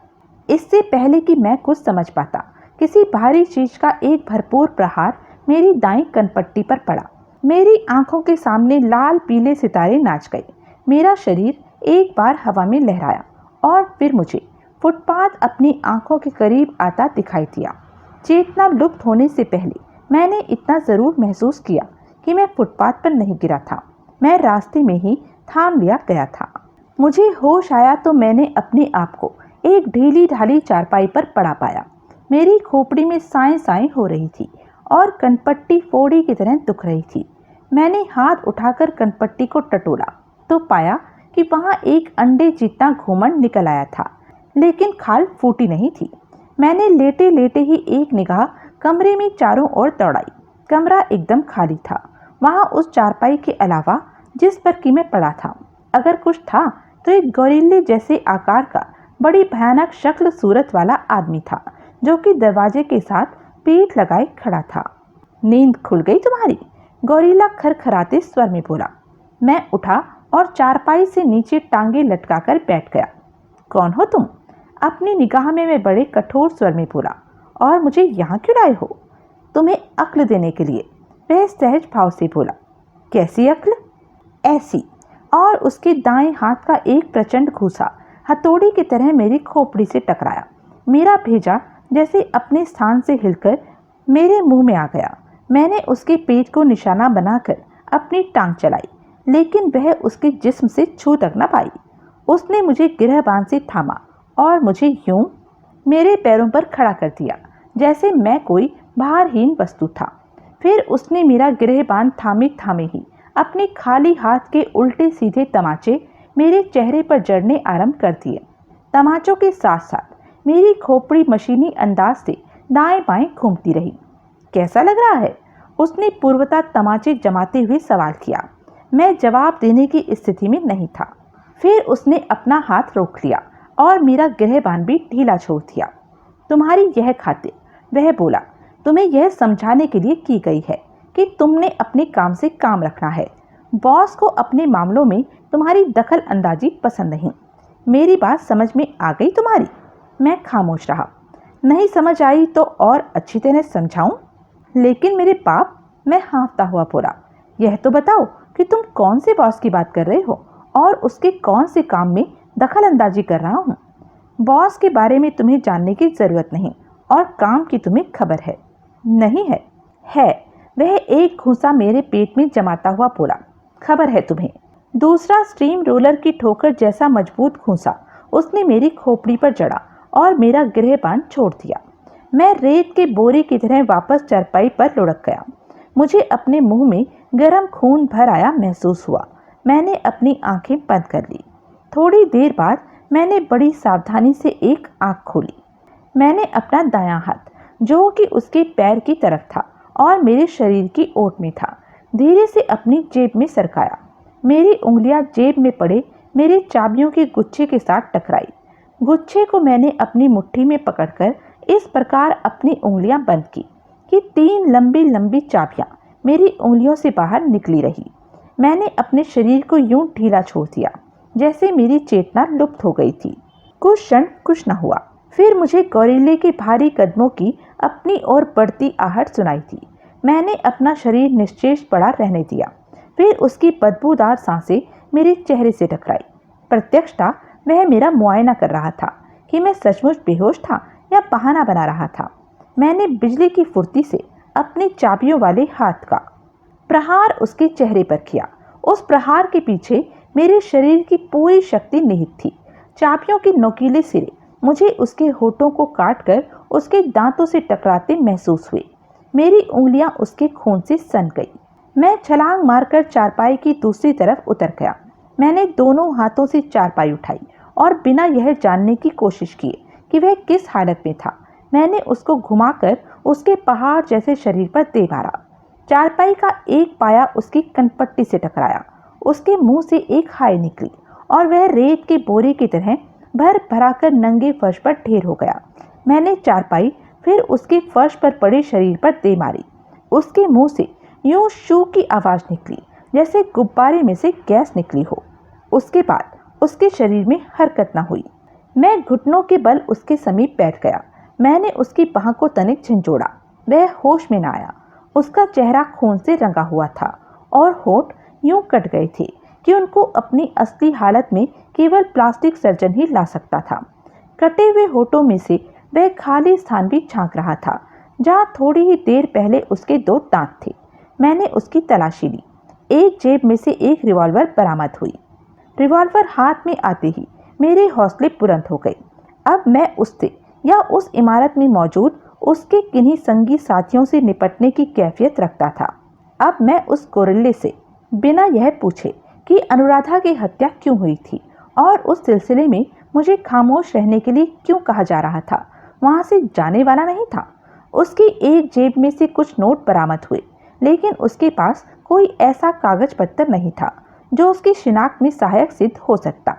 इससे पहले कि मैं कुछ समझ पाता, किसी भारी चीज का एक भरपूर प्रहार मेरी दाईं कनपट्टी पर पड़ा। मेरी आंखों के सामने लाल पीले सितारे नाच गए। मेरा शरीर एक बार हवा में लहराया और फिर मुझे फुटपाथ अपनी आंखों के करीब आता दिखाई दिया। चेतना लुप्त होने से पहले मैंने इतना जरूर महसूस किया कि मैं फुटपाथ पर नहीं गिरा था, मैं रास्ते में ही थाम लिया गया था। मुझे होश आया तो मैंने अपने आप को एक ढीली ढाली चारपाई पर पड़ा पाया। मेरी खोपड़ी में साएं साएं हो रही थी और कनपट्टी फोड़ी की तरह दुख रही थी। मैंने हाथ उठाकर कनपट्टी को टटोला तो पाया कि वहां एक अंडे जितना घूमड़ निकल आया था, लेकिन खाल फूटी नहीं थी। मैंने लेटे लेटे ही एक निगाह कमरे में चारों ओर दौड़ाई। कमरा एकदम खाली था। वहां उस चारपाई के अलावा जिस पर कि मैं पड़ा था, अगर कुछ था तो एक गोरिल्ले जैसे आकार का बड़ी भयानक शक्ल सूरत वाला आदमी था, जो कि दरवाजे के साथ पीठ लगाए खड़ा था। नींद खुल गई तुम्हारी? गोरिल्ला खरखराते स्वर में बोला। मैं उठा और चारपाई से नीचे टांगे लटकाकर बैठ गया। कौन हो तुम? अपनी निगाह में मैं बड़े कठोर स्वर में बोला। और मुझे यहाँ क्यों लाए हो? तुम्हें अक्ल देने के लिए, वह सहज भाव से बोला। कैसी अक्ल? ऐसी। और उसके दाएं हाथ का एक प्रचंड घूसा हथौड़ी की तरह मेरी खोपड़ी से टकराया। मेरा भेजा जैसे अपने स्थान से हिलकर मेरे मुंह में आ गया। मैंने उसके पेट को निशाना बनाकर अपनी टांग चलाई, लेकिन वह उसके जिस्म से छू तक न पाई। उसने मुझे गिरहबान से थामा और मुझे यूं मेरे पैरों पर खड़ा कर दिया जैसे मैं कोई भारहीन वस्तु था। फिर उसने मेरा गिरहबान थामे थामे ही अपने खाली हाथ के उल्टे सीधे तमाचे मेरे चेहरे पर जड़ने आरंभ कर दिए। तमाचों के साथ साथ मेरी खोपड़ी मशीनी अंदाज से दाएं बाएं घूमती रही। कैसा लग रहा है? उसने पूर्वता तमाचे जमाते हुए सवाल किया। मैं जवाब देने की स्थिति में नहीं था। फिर उसने अपना हाथ रोक लिया और मेरा गिरहबान भी ढीला छोड़ दिया। तुम्हारी यह खातिर, वह बोला, तुम्हें यह समझाने के लिए की गई है कि तुमने अपने काम से काम रखना है। बॉस को अपने मामलों में तुम्हारी दखल अंदाजी पसंद नहीं। मेरी बात समझ में आ गई तुम्हारी? मैं खामोश रहा। नहीं समझ आई तो और अच्छी तरह समझाऊं? लेकिन मेरे बाप, मैं हाँफता हुआ बोला, यह तो बताओ कि तुम कौन से बॉस की बात कर रहे हो और उसके कौन से काम में दखल अंदाजी कर रहा हूँ। बॉस के बारे में तुम्हें जानने की जरूरत नहीं और काम की तुम्हें खबर है। नहीं है? है। वह एक घूंसा मेरे पेट में जमाता हुआ बोला। खबर है तुम्हें। दूसरा स्टीम रोलर की ठोकर जैसा मजबूत घूंसा उसने मेरी खोपड़ी पर जड़ा और मेरा गिरहबान छोड़ दिया। मैं रेत के बोरे की तरह वापस चारपाई पर लुढ़क गया। मुझे अपने मुंह में गर्म खून भर आया महसूस हुआ। मैंने अपनी आंखें बंद कर ली। थोड़ी देर बाद मैंने बड़ी सावधानी से एक आंख खोली। मैंने अपना दायां हाथ, जो कि उसके पैर की तरफ था और मेरे शरीर की ओट में था, धीरे से अपनी जेब में सरकाया। मेरी उंगलियां जेब में पड़े मेरे चाबियों के गुच्छे के साथ टकराई। गुच्छे को मैंने अपनी मुट्ठी में पकड़कर इस प्रकार अपनी उंगलियां बंद की कि 3 लंबी लंबी चाबियां मेरी उंगलियों से बाहर निकली रही। मैंने अपने शरीर को यूं ढीला छोड़ दिया जैसे मेरी चेतना लुप्त हो गई थी। कुछ क्षण कुछ न हुआ। फिर मुझे गोरिल्ले के भारी कदमों की अपनी ओर बढ़ती आहट सुनाई थी। मैंने अपना शरीर निश्चेष पड़ा रहने दिया। फिर उसकी बदबूदार सांसें मेरे चेहरे से टकराई। प्रत्यक्षता वह मेरा मुआयना कर रहा था कि मैं सचमुच बेहोश था या बहाना बना रहा था। मैंने बिजली की फुर्ती से अपने चाबियों वाले हाथ का प्रहार उसके चेहरे पर किया। उस प्रहार के पीछे मेरे शरीर की पूरी शक्ति निहित थी। चाबियों के नोकीले सिरे मुझे उसके होठों को काटकर उसके दांतों से टकराते महसूस हुए। मेरी उंगलियां उसके खून से सन गई। मैं छलांग मारकर चारपाई की दूसरी तरफ उतर गया। मैंने दोनों हाथों से चारपाई उठाई और बिना यह जानने की कोशिश किए कि वह किस हालत में था, मैंने उसको घुमाकर उसके पहाड़ जैसे शरीर पर दे मारा। चारपाई का एक पाया उसकी कनपट्टी से टकराया। उसके मुंह से एक हाय निकली और वह रेत के बोरे की तरह भर भराकर नंगे फर्श पर ढेर हो गया। मैंने चारपाई फिर उसके फर्श पर पड़े शरीर पर दे मारी। उसके मुंह से यूं शू की आवाज निकली जैसे गुब्बारे में से गैस निकली हो। उसके बाद उसके शरीर में हरकत न हुई। मैं घुटनों के बल उसके समीप बैठ गया। मैंने उसकी बाह को तनिक झंझोड़ा। वह होश में न आया। उसका चेहरा खून से रंगा हुआ था और होठ यूं कट गए थे कि उनको अपनी असली हालत में केवल प्लास्टिक सर्जन ही ला सकता था। कटे हुए होठों में से वह खाली स्थान भी झांक रहा था जहां थोड़ी ही देर पहले उसके 2 दांत थे। मैंने उसकी तलाशी ली। एक जेब में से एक रिवॉल्वर बरामद हुई। रिवॉल्वर हाथ में आते ही मेरे हौसले बुलंद हो गए। अब मैं उससे या उस इमारत में मौजूद उसके किन्हीं संगी साथियों से निपटने की कैफियत रखता था। अब मैं उस गोरिल्ले से बिना यह पूछे कि अनुराधा की हत्या क्यों हुई थी और उस सिलसिले में मुझे खामोश रहने के लिए क्यों कहा जा रहा था, वहां से जाने वाला नहीं था। उसकी एक जेब में से कुछ नोट बरामद हुए, लेकिन उसके पास कोई ऐसा कागज पत्तर नहीं था जो उसकी शिनाख्त में सहायक सिद्ध हो सकता।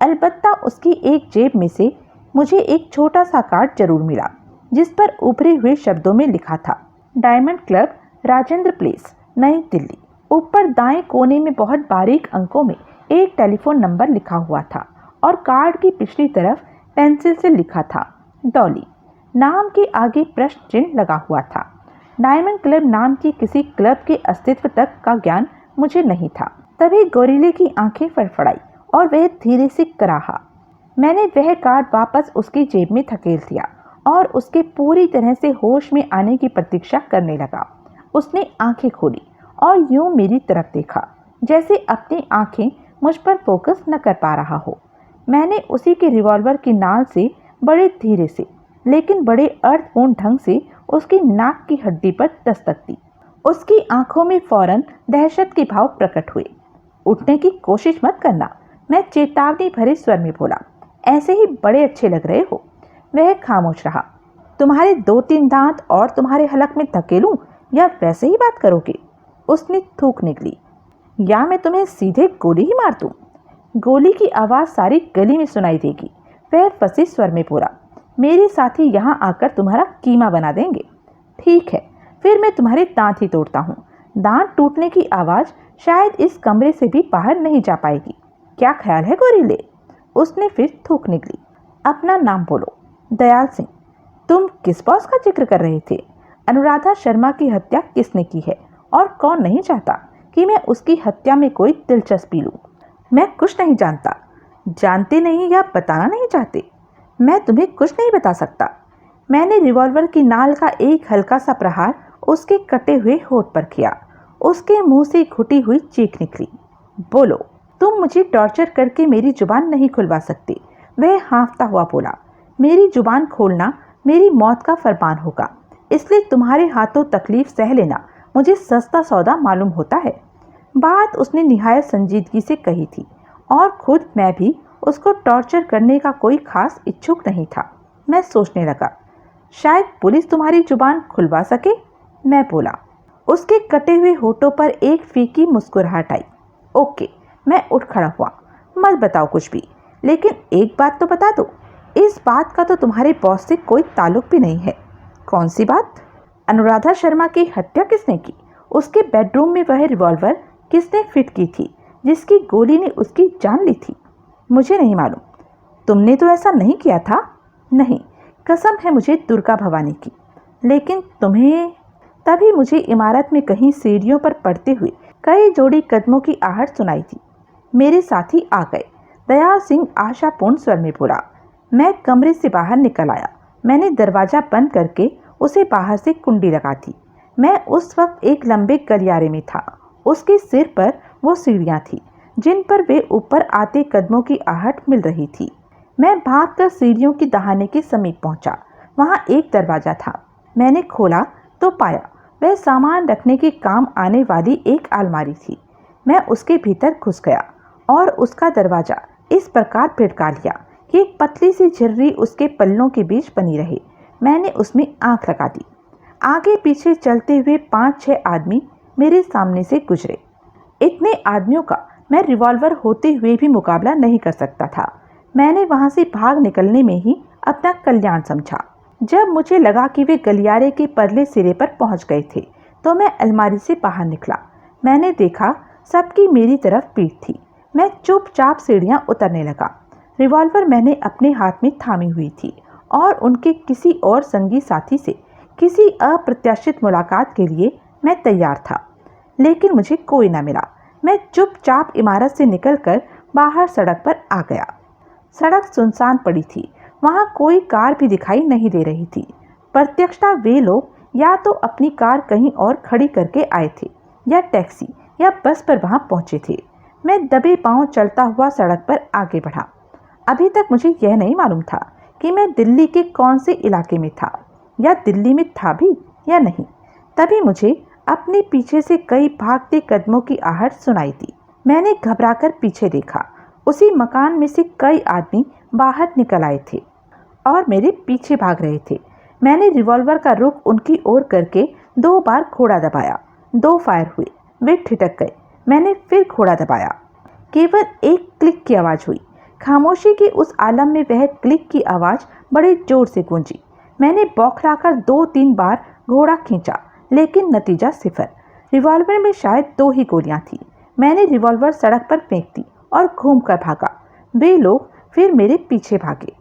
अलबत्ता उसकी एक जेब में से मुझे एक छोटा सा कार्ड जरूर मिला जिस पर उभरे हुए शब्दों में लिखा था, डायमंड क्लब, राजेंद्र प्लेस, नई दिल्ली। ऊपर दाएं कोने में बहुत बारीक अंकों में एक टेलीफोन नंबर लिखा हुआ था और कार्ड की पिछली तरफ पेंसिल से लिखा था, डॉली। नाम के आगे प्रश्न चिन्ह लगा हुआ था। डायमंड क्लब नाम की किसी क्लब के अस्तित्व तक का ज्ञान मुझे नहीं था। तभी गोरिल्ले की आंखें फड़फड़ाई और वह धीरे से कराहा। मैंने वह कार्ड वापस उसकी जेब में धकेल दिया और उसके पूरी तरह से होश में आने की प्रतीक्षा करने लगा। उसने आंखें खोली और यूं मेरी तरफ देखा जैसे अपनी आंखें मुझ पर फोकस न कर पा रहा हो। मैंने उसी के रिवॉल्वर की नाल से बड़े धीरे से लेकिन बड़े अर्थपूर्ण ढंग से उसकी नाक की हड्डी पर दस्तक दी। उसकी आंखों में फौरन दहशत के भाव प्रकट हुए। उठने की कोशिश मत करना, मैं चेतावनी भरे स्वर में बोला। ऐसे ही बड़े अच्छे लग रहे हो। वह खामोश रहा। तुम्हारे 2-3 दांत और तुम्हारे हलक में धकेलूं या वैसे ही बात करोगे? उसने थूक निकली। या मैं तुम्हें सीधे गोली ही मार दूं? गोली की आवाज सारी गली में सुनाई देगी। वह फंसे स्वर में बोला। मेरे साथी यहाँ आकर तुम्हारा कीमा बना देंगे। ठीक है, फिर मैं तुम्हारे दांत ही तोड़ता हूँ। दांत टूटने की आवाज शायद इस कमरे से भी बाहर नहीं जा पाएगी। क्या ख्याल है गोरिल्ले? उसने फिर थूक निकली। अपना नाम बोलो। दयाल सिंह। तुम किस बॉस का जिक्र कर रहे थे? अनुराधा शर्मा की हत्या किसने की है और कौन नहीं चाहता कि मैं उसकी हत्या में कोई दिलचस्पी लूं? मैं कुछ नहीं जानता। जानते नहीं या बताना नहीं चाहते? मैं तुम्हें कुछ नहीं बता सकता। मैंने रिवॉल्वर की नाल का एक हल्का सा प्रहार उसके कटे हुए होठ पर किया। उसके मुंह से घुटी हुई चीख निकली। बोलो, तुम मुझे टॉर्चर करके मेरी जुबान नहीं खुलवा सकते। वह हाँफता हुआ बोला। मेरी जुबान खोलना मेरी मौत का फरमान होगा, इसलिए तुम्हारे हाथों तकलीफ सह लेना मुझे सस्ता सौदा मालूम होता है। बात उसने निहायत संजीदगी से कही थी और खुद मैं भी उसको टॉर्चर करने का कोई खास इच्छुक नहीं था। मैं सोचने लगा, शायद पुलिस तुम्हारी जुबान खुलवा सके। मैं बोला। उसके कटे हुए होठों पर एक फीकी मुस्कुराहट आई। ओके, मैं उठ खड़ा हुआ। मत बताओ कुछ भी, लेकिन एक बात तो बता दो, इस बात का तो तुम्हारे बॉस से कोई ताल्लुक भी नहीं है। कौन सी बात? अनुराधा शर्मा की हत्या किसने की? उसके बेडरूम में वह रिवॉल्वर किसने फिट की थी जिसकी गोली ने उसकी जान ली थी? मुझे नहीं मालूम। तुमने तो ऐसा नहीं किया था? नहीं, कसम है मुझे दुर्गा भवानी की। लेकिन तुम्हें? तभी मुझे इमारत में कहीं सीढ़ियों पर पड़ते हुए कई जोड़ी कदमों की आहट सुनाई थी। मेरे साथी आ गए। दयाल सिंह आशापूर्ण स्वर में बोला। मैं कमरे से बाहर निकल आया। मैंने दरवाजा बंद करके उसे बाहर से कुंडी लगा दी। मैं उस वक्त एक लंबे गलियारे में था। उसके सिर पर वो सीढ़ियाँ थी जिन पर वे ऊपर आते कदमों की आहट मिल रही थी। मैं भागकर सीढ़ियों की दहाने के समीप पहुंचा। वहां एक दरवाजा था। मैंने खोला तो पाया वह सामान रखने के काम आने वाली एक अलमारी थी। मैं उसके भीतर घुस गया और उसका दरवाजा इस प्रकार भिड़का लिया कि एक पतली सी झिर्री उसके पल्लों के बीच बनी रहे। मैंने उसमें आंख लगा दी। आगे पीछे चलते हुए 5-6 आदमी मेरे सामने से गुजरे। इतने आदमियों का मैं रिवॉल्वर होते हुए भी मुकाबला नहीं कर सकता था। मैंने वहां से भाग निकलने में ही अपना कल्याण समझा। जब मुझे लगा कि वे गलियारे के परले सिरे पर पहुंच गए थे तो मैं अलमारी से बाहर निकला। मैंने देखा सबकी मेरी तरफ पीठ थी। मैं चुपचाप सीढ़ियां उतरने लगा। रिवॉल्वर मैंने अपने हाथ में थामी हुई थी और उनके किसी और संगी साथी से किसी अप्रत्याशित मुलाकात के लिए मैं तैयार था, लेकिन मुझे कोई न मिला। मैं चुपचाप इमारत से निकलकर बाहर सड़क पर आ गया। सड़क सुनसान पड़ी थी। वहां कोई कार भी दिखाई नहीं दे रही थी। प्रत्यक्षता वे लोग या तो अपनी कार कहीं और खड़ी करके आए थे या टैक्सी या बस पर वहां पहुंचे थे। मैं दबे पांव चलता हुआ सड़क पर आगे बढ़ा। अभी तक मुझे यह नहीं मालूम था कि मैं दिल्ली के कौन से इलाके में था या दिल्ली में था भी या नहीं। तभी मुझे अपने पीछे से कई भागते कदमों की आहट सुनाई दी। मैंने घबराकर पीछे देखा। उसी मकान में से कई आदमी बाहर निकल आए थे और मेरे पीछे भाग रहे थे। मैंने रिवॉल्वर का रुख उनकी ओर करके 2 बार घोड़ा दबाया। 2 फायर हुए। वे ठिठक गए। मैंने फिर घोड़ा दबाया। केवल एक क्लिक की आवाज हुई। खामोशी के उस आलम में वह क्लिक की आवाज बड़े जोर से गूंजी। मैंने बौखलाकर 2-3 बार घोड़ा खींचा, लेकिन नतीजा सिफर। रिवॉल्वर में शायद 2 ही गोलियां थी। मैंने रिवॉल्वर सड़क पर फेंक दी और घूमकर भागा। वे लोग फिर मेरे पीछे भागे।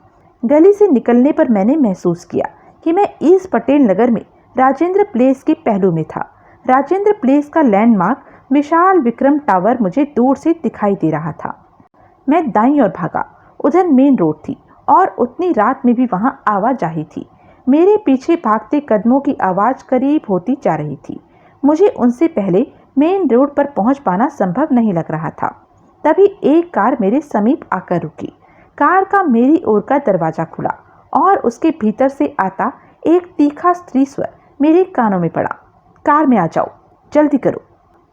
गली से निकलने पर मैंने महसूस किया कि मैं ईस्ट पटेल नगर में राजेंद्र प्लेस के पहलू में था। राजेंद्र प्लेस का लैंडमार्क विशाल विक्रम टावर मुझे दूर से दिखाई दे रहा था। मैं दाईं ओर भागा। उधर मेन रोड थी और उतनी रात में भी वहां आवाजाही थी। मेरे पीछे भागते कदमों की आवाज करीब होती जा रही थी। मुझे उनसे पहले मेन रोड पर पहुंच पाना संभव नहीं लग रहा था। तभी एक कार मेरे समीप आकर रुकी। कार का मेरी ओर का दरवाजा खुला और उसके भीतर से आता एक तीखा स्त्री स्वर मेरे कानों में पड़ा। कार में आ जाओ, जल्दी करो।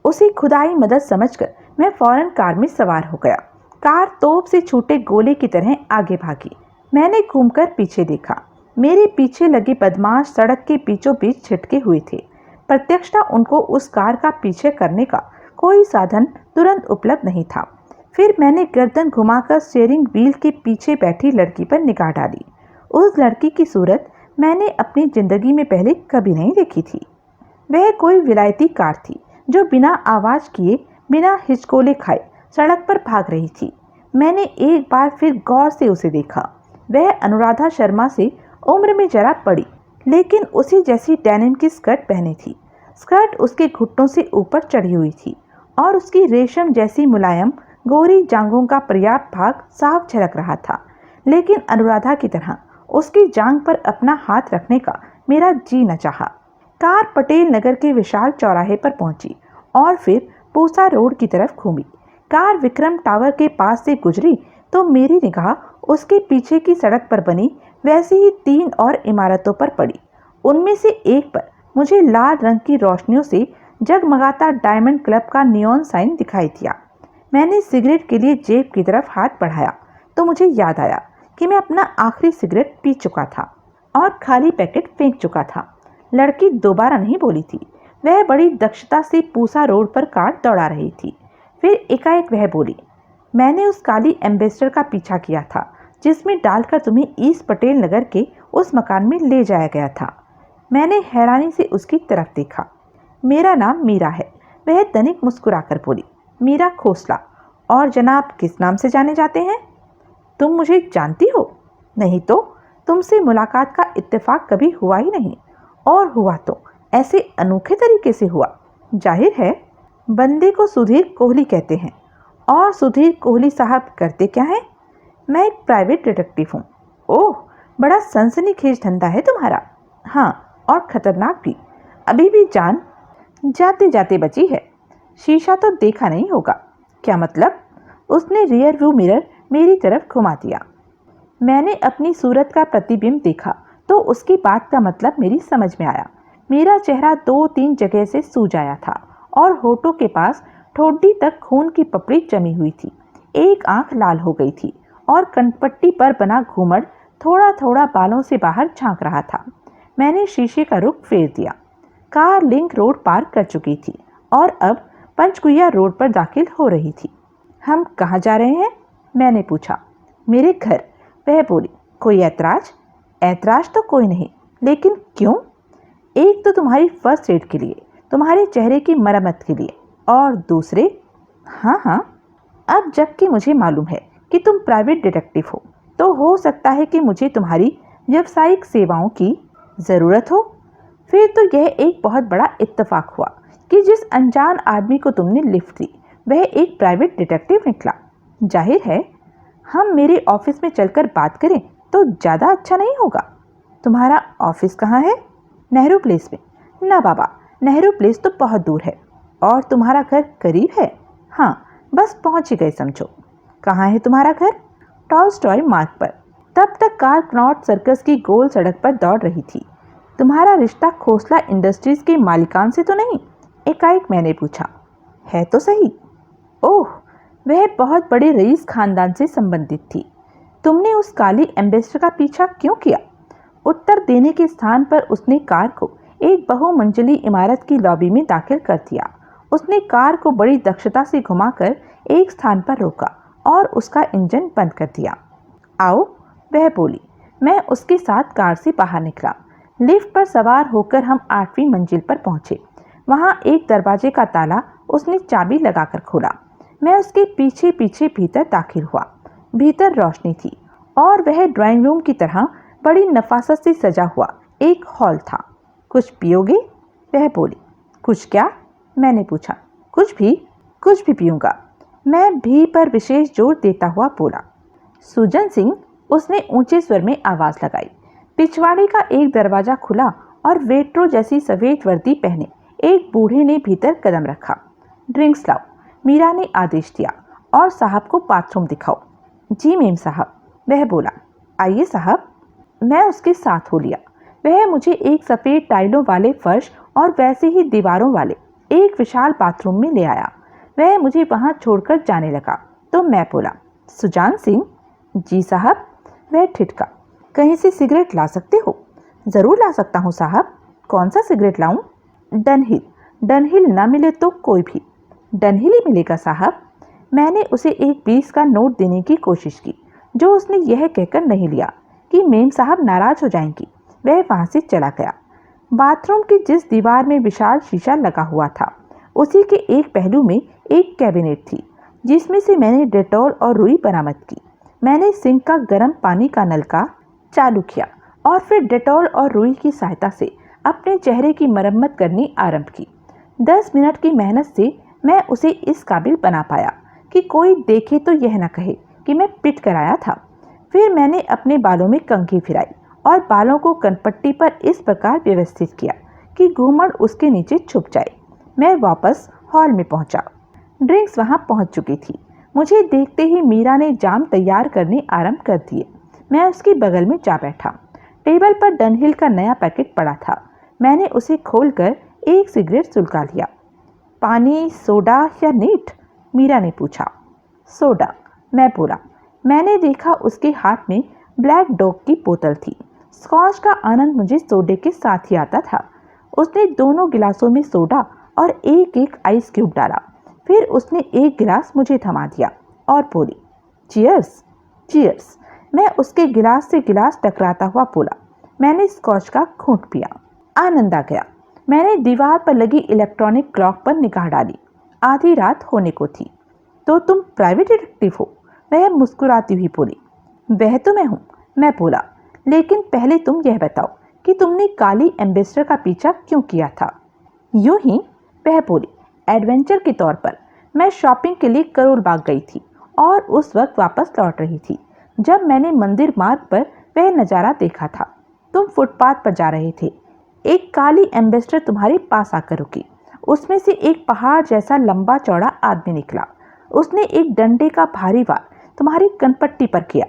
उसे खुदाई मदद समझकर मैं फौरन कार में सवार हो गया। कार तोप से छूटे गोले की तरह आगे भागी। मैंने घूमकर पीछे देखा। मेरे पीछे लगे बदमाश सड़क के बीचों बीच छिटके हुए थे। प्रत्यक्षता उनको उस कार का पीछे करने का कोई साधन तुरंत उपलब्ध नहीं था। फिर मैंने गर्दन घुमाकर स्टीयरिंग व्हील के पीछे बैठी लड़की पर निगाह डाली। उस लड़की की सूरत मैंने अपनी जिंदगी में पहले कभी नहीं देखी थी। वह कोई विलायती कार थी जो बिना आवाज किए, बिना हिचकोले खाए सड़क पर भाग रही थी। मैंने एक बार फिर गौर से उसे देखा। वह अनुराधा शर्मा से उम्र में जरा बड़ी, लेकिन उसी जैसी डेनिम की स्कर्ट पहनी थी। स्कर्ट उसके घुटनों से ऊपर चढ़ी हुई थी और उसकी रेशम जैसी मुलायम गोरी जांघों का पर्याप्त भाग साफ झलक रहा था। लेकिन अनुराधा की तरह उसकी जांघ पर अपना हाथ रखने का मेरा जी न चाहा। कार पटेल नगर के विशाल चौराहे पर पहुंची और फिर पूसा रोड की तरफ घूमी। कार विक्रम टावर के पास से गुजरी तो मेरी निगाह उसके पीछे की सड़क पर बनी वैसी ही 3 और इमारतों पर पड़ी। उनमें से एक पर मुझे लाल रंग की रोशनियों से जगमगाता डायमंड क्लब का नियॉन साइन दिखाई दिया। मैंने सिगरेट के लिए जेब की तरफ हाथ बढ़ाया तो मुझे याद आया कि मैं अपना आखिरी सिगरेट पी चुका था और खाली पैकेट फेंक चुका था। लड़की दोबारा नहीं बोली थी। वह बड़ी दक्षता से पूसा रोड पर कार दौड़ा रही थी। फिर एकाएक वह बोली, मैंने उस काली एम्बेसडर का पीछा किया था जिसमें डालकर तुम्हें ईस्ट पटेल नगर के उस मकान में ले जाया गया था। मैंने हैरानी से उसकी तरफ देखा। मेरा नाम मीरा है, वह तनिक मुस्कुराकर बोली। मीरा खोसला। और जनाब किस नाम से जाने जाते हैं? तुम मुझे जानती हो? नहीं तो तुमसे मुलाकात का इत्तेफाक कभी हुआ ही नहीं, और हुआ तो ऐसे अनोखे तरीके से हुआ। जाहिर है बंदे को सुधीर कोहली कहते हैं। और सुधीर कोहली साहब करते क्या हैं? मैं एक प्राइवेट डिटेक्टिव हूँ। ओह, बड़ा सनसनीखेज धंधा है तुम्हारा। हाँ, और खतरनाक भी। अभी भी जान जाते जाते बची है। शीशा तो देखा नहीं होगा। क्या मतलब? उसने रियर व्यू मिरर मेरी तरफ घुमा दिया। मैंने अपनी सूरत का प्रतिबिंब देखा तो उसकी बात का मतलब मेरी समझ में आया। मेरा चेहरा 2-3 जगह से सूज आया था और होठों के पास ठोडी तक खून की पपड़ी जमी हुई थी। एक आंख लाल हो गई थी और कनपट्टी पर बना घूमड़ थोड़ा थोड़ा बालों से बाहर झांक रहा था। मैंने शीशे का रुख फेर दिया। कार लिंक रोड पार कर चुकी थी और अब पंचकुइया रोड पर दाखिल हो रही थी। हम कहाँ जा रहे हैं? मैंने पूछा। मेरे घर, वह बोली। कोई ऐतराज? ऐतराज तो कोई नहीं, लेकिन क्यों? एक तो तुम्हारी फर्स्ट एड के लिए, तुम्हारे चेहरे की मरम्मत के लिए, और दूसरे, हाँ हाँ, अब जबकि मुझे मालूम है कि तुम प्राइवेट डिटेक्टिव हो, तो हो सकता है कि मुझे तुम्हारी व्यावसायिक सेवाओं की ज़रूरत हो। फिर तो यह एक बहुत बड़ा इत्तेफाक हुआ कि जिस अनजान आदमी को तुमने लिफ्ट दी वह एक प्राइवेट डिटेक्टिव निकला। जाहिर है हम मेरे ऑफिस में चलकर बात करें तो ज़्यादा अच्छा नहीं होगा। तुम्हारा ऑफिस कहाँ है? नेहरू प्लेस में। ना बाबा, नेहरू प्लेस तो बहुत दूर है। और तुम्हारा घर करीब है? हाँ, बस पहुँच ही गए समझो। कहाँ है तुम्हारा घर? टॉलस्टॉय मार्ग पर। तब तक कार कनॉट सर्कस की गोल सड़क पर दौड़ रही थी। तुम्हारा रिश्ता खोसला इंडस्ट्रीज के मालिकान से तो नहीं? एकाएक मैंने पूछा। है तो सही। ओह, वह बहुत बड़े रईस खानदान से संबंधित थी। तुमने उस काली एम्बेसडर का पीछा क्यों किया? उत्तर देने के स्थान पर उसने कार को एक बहुमंजिली इमारत की लॉबी में दाखिल कर दिया। उसने कार को बड़ी दक्षता से घुमाकर एक स्थान पर रोका और उसका इंजन बंद कर दिया। आओ, वह बोली। मैं उसके साथ कार से बाहर निकला। लिफ्ट पर सवार होकर हम 8वीं मंजिल पर पहुंचे। वहां एक दरवाजे का ताला उसने चाबी लगाकर खोला। मैं उसके पीछे पीछे भीतर दाखिल हुआ। भीतर रोशनी थी और वह ड्राइंग रूम की तरह बड़ी नफासत से सजा हुआ एक हॉल था। कुछ पियोगे? वह बोली। कुछ क्या? मैंने पूछा। कुछ भी पीऊँगा, मैं भी पर विशेष जोर देता हुआ बोला। सुजन सिंह, उसने ऊंचे स्वर में आवाज लगाई। पिछवाड़े का एक दरवाजा खुला और वेट्रो जैसी सफेद वर्दी पहने एक बूढ़े ने भीतर कदम रखा। ड्रिंक्स लाओ, मीरा ने आदेश दिया, और साहब को बाथरूम दिखाओ। जी मेम साहब, वह बोला। आइए साहब। मैं उसके साथ हो लिया। वह मुझे एक सफ़ेद टाइलों वाले फर्श और वैसे ही दीवारों वाले एक विशाल बाथरूम में ले आया। वह मुझे वहां छोड़कर जाने लगा तो मैं बोला, सुजान सिंह। जी साहब। वह ठिठका। कहीं से सिगरेट ला सकते हो? ज़रूर ला सकता हूँ साहब। कौन सा सिगरेट लाऊं? डनहिल। डनहिल ना मिले तो कोई भी। डनहिल ही मिलेगा साहब। मैंने उसे एक 20 का नोट देने की कोशिश की, जो उसने यह कहकर नहीं लिया कि मेम साहब नाराज हो जाएंगी। वह वहां से चला गया। बाथरूम की जिस दीवार में विशाल शीशा लगा हुआ था, उसी के एक पहलू में एक कैबिनेट थी, जिसमें से मैंने डेटॉल और रुई बरामद की। मैंने सिंक का गर्म पानी का नलका चालू किया और फिर डेटॉल और रुई की सहायता से अपने चेहरे की मरम्मत करनी आरंभ की। 10 मिनट की मेहनत से मैं उसे इस काबिल बना पाया कि कोई देखे तो यह न कहे कि मैं पिट कर आया था। फिर मैंने अपने बालों में कंघी फिराई और बालों को कनपट्टी पर इस प्रकार व्यवस्थित किया कि घूमड़ उसके नीचे छुप जाए। मैं वापस हॉल में पहुंचा। ड्रिंक्स वहां पहुंच चुकी थी। मुझे देखते ही मीरा ने जाम तैयार करने आरंभ कर दिए। मैं उसके बगल में जा बैठा। टेबल पर डनहिल का नया पैकेट पड़ा था। मैंने उसे खोलकर एक सिगरेट सुलगा लिया। पानी, सोडा या नीट? मीरा ने पूछा। सोडा, मैं बोला। मैंने देखा उसके हाथ में ब्लैक डॉग की बोतल थी। स्कॉच का आनंद मुझे सोडे के साथ ही आता था। उसने दोनों गिलासों में सोडा और एक एक आइस क्यूब डाला। फिर उसने एक गिलास मुझे थमा दिया और बोली, चीयर्स। चीयर्स। मैं उसके गिलास से गिलास टकराता हुआ बोला। मैंने स्कॉच का घूंट पिया। आनंद आ गया। मैंने दीवार पर लगी इलेक्ट्रॉनिक क्लॉक पर निगाह डाली। आधी रात होने को थी। तो तुम प्राइवेट डिटेक्टिव हो? वह मुस्कुराती हुई बोली। वह तो मैं हूँ, मैं बोला। लेकिन पहले तुम यह बताओ कि तुमने काली एम्बेसडर का पीछा क्यों किया था? यूं ही, वह बोली। एडवेंचर के तौर पर मैं शॉपिंग के लिए करोल बाग गई थी और उस वक्त वापस लौट रही थी जब मैंने मंदिर मार्ग पर वह नज़ारा देखा था। तुम फुटपाथ पर जा रहे थे। एक काली एम्बेसडर तुम्हारे पास आकर रुकी। उसमें से एक पहाड़ जैसा लंबा चौड़ा आदमी निकला। उसने एक डंडे का भारी वार तुम्हारी कनपट्टी पर किया।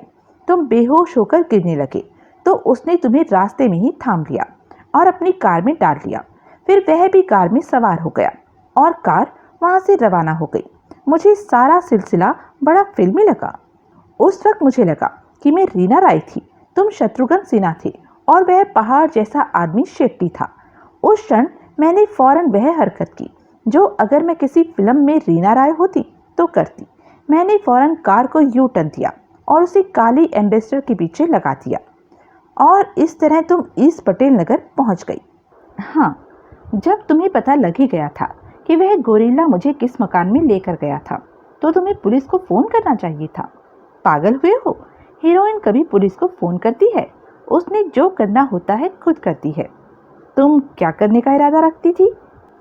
तुम बेहोश होकर गिरने लगे तो उसने तुम्हें रास्ते में ही थाम लिया और अपनी कार में डाल लिया। फिर वह भी कार में सवार हो गया और कार वहां से रवाना हो गई। मुझे सारा सिलसिला बड़ा फिल्मी लगा। उस वक्त मुझे लगा कि मैं रीना राय थी, तुम शत्रुघ्न सिन्हा थे और वह पहाड़ जैसा आदमी शेट्टी था। उस क्षण मैंने फौरन वह हरकत की जो अगर मैं किसी फिल्म में रीना राय होती तो करती। मैंने फौरन कार को यू टर्न दिया और उसे काली एम्बेसडर के पीछे लगा दिया और इस तरह तुम ईस्ट पटेल नगर पहुंच गई। हाँ, जब तुम्हें पता लग ही गया था कि वह गोरिल्ला मुझे किस मकान में लेकर गया था तो तुम्हें पुलिस को फोन करना चाहिए था। पागल हुए हो? हीरोइन कभी पुलिस को फोन करती है? उसने जो करना होता है खुद करती है। तुम क्या करने का इरादा रखती थी?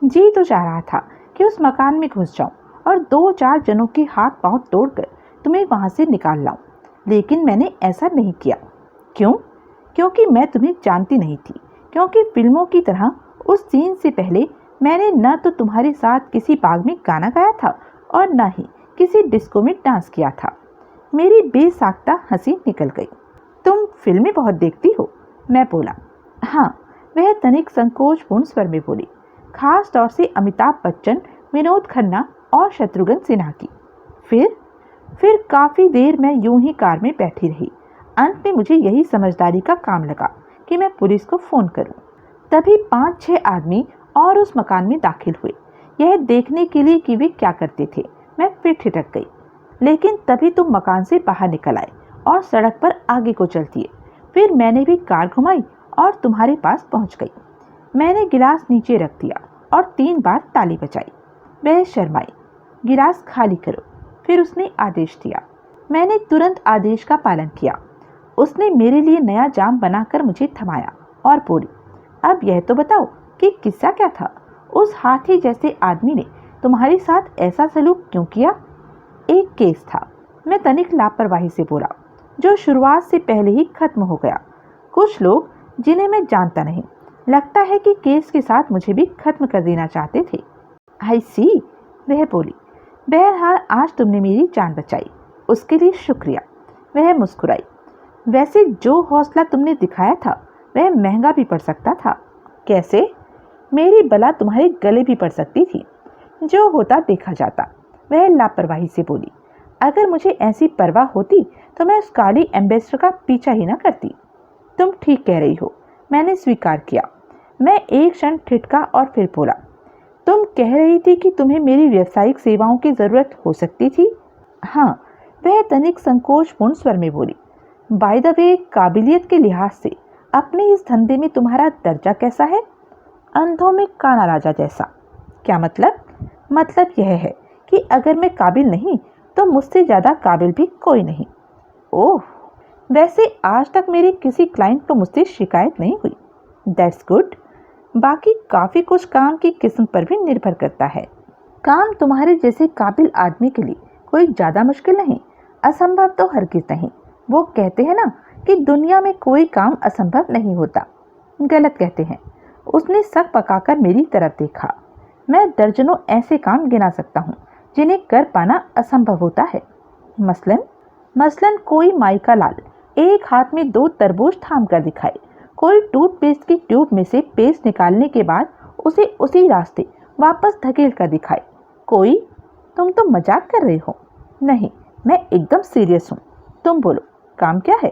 जी तो चाह रहा था कि उस मकान में घुस जाऊं और 2-4 जनों के हाथ पांव तोड़कर तुम्हें वहां से निकाल लाऊं, लेकिन मैंने ऐसा नहीं किया। क्यों? क्योंकि मैं तुम्हें जानती नहीं थी। क्योंकि फिल्मों की तरह उस सीन से पहले मैंने न तो तुम्हारे साथ किसी बाग में गाना गाया था और न ही किसी डिस्को में डांस किया था। मेरी बेसाख्ता हंसी निकल गई। तुम फिल्में बहुत देखती हो? मैं बोला। हाँ, वह तनिक संकोचपूर्ण स्वर में बोली। खास तौर से अमिताभ बच्चन, विनोद खन्ना और शत्रुघ्न सिन्हा की। फिर काफी देर मैं यूं ही कार में बैठी रही। अंत में मुझे यही समझदारी का काम लगा कि मैं पुलिस को फोन करूं। तभी 5-6 आदमी और उस मकान में दाखिल हुए, यह देखने के लिए कि वे क्या करते थे। मैं फिर ठिठक गई, लेकिन तभी तुम मकान से बाहर निकल आए और सड़क पर आगे को चल दिए। फिर मैंने भी कार घुमाई और तुम्हारे पास पहुंच गई। मैंने गिलास नीचे रख दिया और 3 बार ताली बजाई। वह शर्माई। गिलास खाली करो। फिर उसने आदेश दिया। मैंने तुरंत आदेश का पालन किया। उसने मेरे लिए नया जाम बनाकर मुझे थमाया और बोली, अब यह तो बताओ कि किस्सा क्या था? उस हाथी जैसे आदमी ने तुम्हारे साथ ऐसा सलूक क्यों किया? एक केस था, मैं तनिक लापरवाही से बोला, जो शुरुआत से पहले ही खत्म हो गया। कुछ लोग जिन्हें मैं जानता नहीं, लगता है कि केस के साथ मुझे भी खत्म कर देना चाहते थे। आई सी, वह बोली। बहरहाल आज तुमने मेरी जान बचाई, उसके लिए शुक्रिया। वह मुस्कुराई। वैसे जो हौसला तुमने दिखाया था वह महंगा भी पड़ सकता था। कैसे? मेरी बला तुम्हारे गले भी पड़ सकती थी। जो होता देखा जाता, वह लापरवाही से बोली। अगर मुझे ऐसी परवाह होती तो मैं उस काली एम्बेसडर का पीछा ही ना करती। तुम ठीक कह रही हो, मैंने स्वीकार किया। मैं एक क्षण ठिठका और फिर बोला, तुम कह रही थी कि तुम्हें मेरी व्यावसायिक सेवाओं की जरूरत हो सकती थी? हाँ, वह तनिक संकोचपूर्ण स्वर में बोली। बाय द वे, काबिलियत के लिहाज से अपने इस धंधे में तुम्हारा दर्जा कैसा है? अंधों में काना राजा जैसा। क्या मतलब? मतलब यह है कि अगर मैं काबिल नहीं तो मुझसे ज्यादा काबिल भी कोई नहीं। ओह, वैसे आज तक मेरे किसी क्लाइंट को मुझसे शिकायत नहीं हुई। That's good. बाकी काफी कुछ काम की किस्म पर भी निर्भर करता है। काम तुम्हारे जैसे काबिल आदमी के लिए कोई ज्यादा मुश्किल नहीं, असंभव तो हरगिज नहीं। वो कहते हैं ना कि दुनिया में कोई काम असंभव नहीं होता। गलत कहते हैं। उसने सक पकाकर मेरी तरफ देखा। मैं दर्जनों ऐसे काम गिना सकता हूँ जिन्हें कर पाना असंभव होता है। मसलन कोई माइका लाल एक हाथ में 2 तरबूज थाम कर दिखाए, कोई टूथपेस्ट की ट्यूब में से पेस्ट निकालने के बाद उसे उसी रास्ते वापस धकेल कर दिखाए, कोई। तुम तो मजाक कर रहे हो। नहीं, मैं एकदम सीरियस हूँ। तुम बोलो, काम क्या है?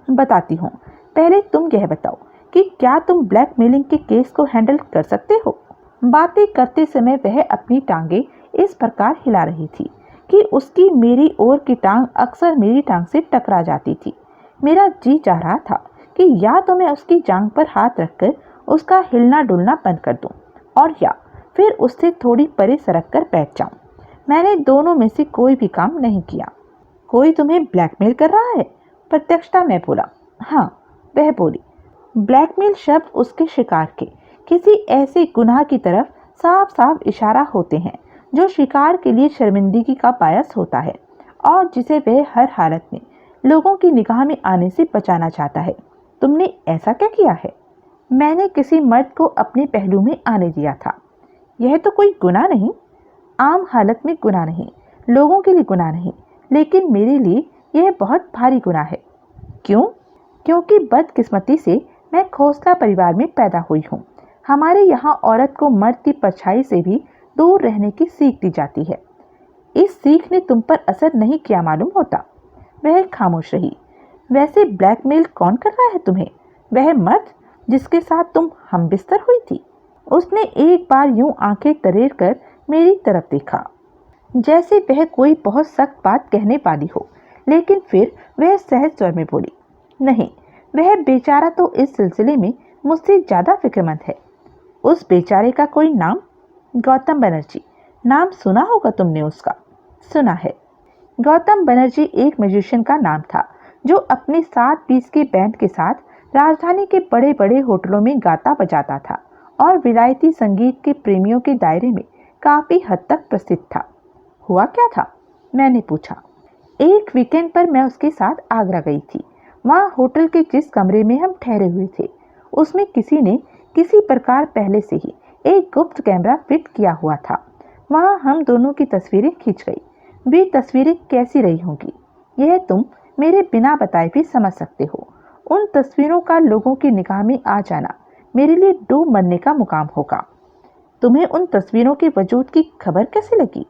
बताती हूँ। पहले तुम यह बताओ कि क्या तुम ब्लैकमेलिंग के केस को हैंडल कर सकते हो? बातें करते समय वह अपनी टांगे इस प्रकार हिला रही थी कि उसकी मेरी ओर की टांग अक्सर मेरी टांग से टकरा जाती थी। मेरा जी चाह रहा था कि या तो मैं उसकी जांघ पर हाथ रखकर उसका हिलना डुलना बंद कर दूं और या फिर उससे थोड़ी परे सरक कर बैठ जाऊं। मैंने दोनों में से कोई भी काम नहीं किया। कोई तुम्हें ब्लैकमेल कर रहा है? प्रत्यक्षता मैं बोला। हाँ, वह बोली। ब्लैकमेल शब्द उसके शिकार के किसी ऐसे गुनाह की तरफ साफ साफ इशारा होते हैं जो शिकार के लिए शर्मिंदगी का बायस होता है और जिसे वह हर हालत में लोगों की निगाह में आने से बचाना चाहता है। तुमने ऐसा क्या किया है? मैंने किसी मर्द को अपने पहलू में आने दिया था। यह तो कोई गुनाह नहीं, आम हालत में गुनाह नहीं, लोगों के लिए गुनाह नहीं, लेकिन मेरे लिए यह बहुत भारी गुनाह है। क्यों? क्योंकि बदकिस्मती से मैं खोसला परिवार में पैदा हुई हूँ। हमारे यहाँ औरत को मर्द की परछाई से भी दूर रहने की सीख दी जाती है। इस सीख ने तुम पर असर नहीं किया मालूम होता। वह खामोश रही। वैसे ब्लैकमेल कौन कर रहा है तुम्हें? वह मर्द जिसके साथ तुम हमबिस्तर हुई थी? उसने एक बार यूं आंखें तरेर कर मेरी तरफ देखा, जैसे वह कोई बहुत सख्त बात कहने वाली हो, लेकिन फिर वह सहज स्वर में बोली, नहीं, वह बेचारा तो इस सिलसिले में मुझसे ज्यादा फिक्रमंद है। उस बेचारे का कोई नाम? गौतम बनर्जी। नाम सुना होगा तुमने उसका? सुना है। गौतम बनर्जी एक म्यूजिशियन का नाम था जो अपने 7 पीस के बैंड के साथ राजधानी के बड़े बड़े होटलों में गाता बजाता था और विलायती संगीत के प्रेमियों के दायरे में काफी हद तक प्रसिद्ध था। हुआ क्या था? मैंने पूछा। एक वीकेंड पर मैं उसके साथ आगरा गई थी। वहाँ होटल के जिस कमरे में हम ठहरे हुए थे उसमें किसी ने किसी प्रकार पहले से ही एक गुप्त कैमरा फिट किया हुआ था। वहाँ हम दोनों की तस्वीरें खींच गई। वे तस्वीरें कैसी रही होंगी यह तुम मेरे बिना बताए भी समझ सकते हो। उन तस्वीरों का लोगों की निगाह में आ जाना मेरे लिए डूब मरने का मुकाम होगा। तुम्हें उन तस्वीरों के वजूद की खबर कैसे लगी?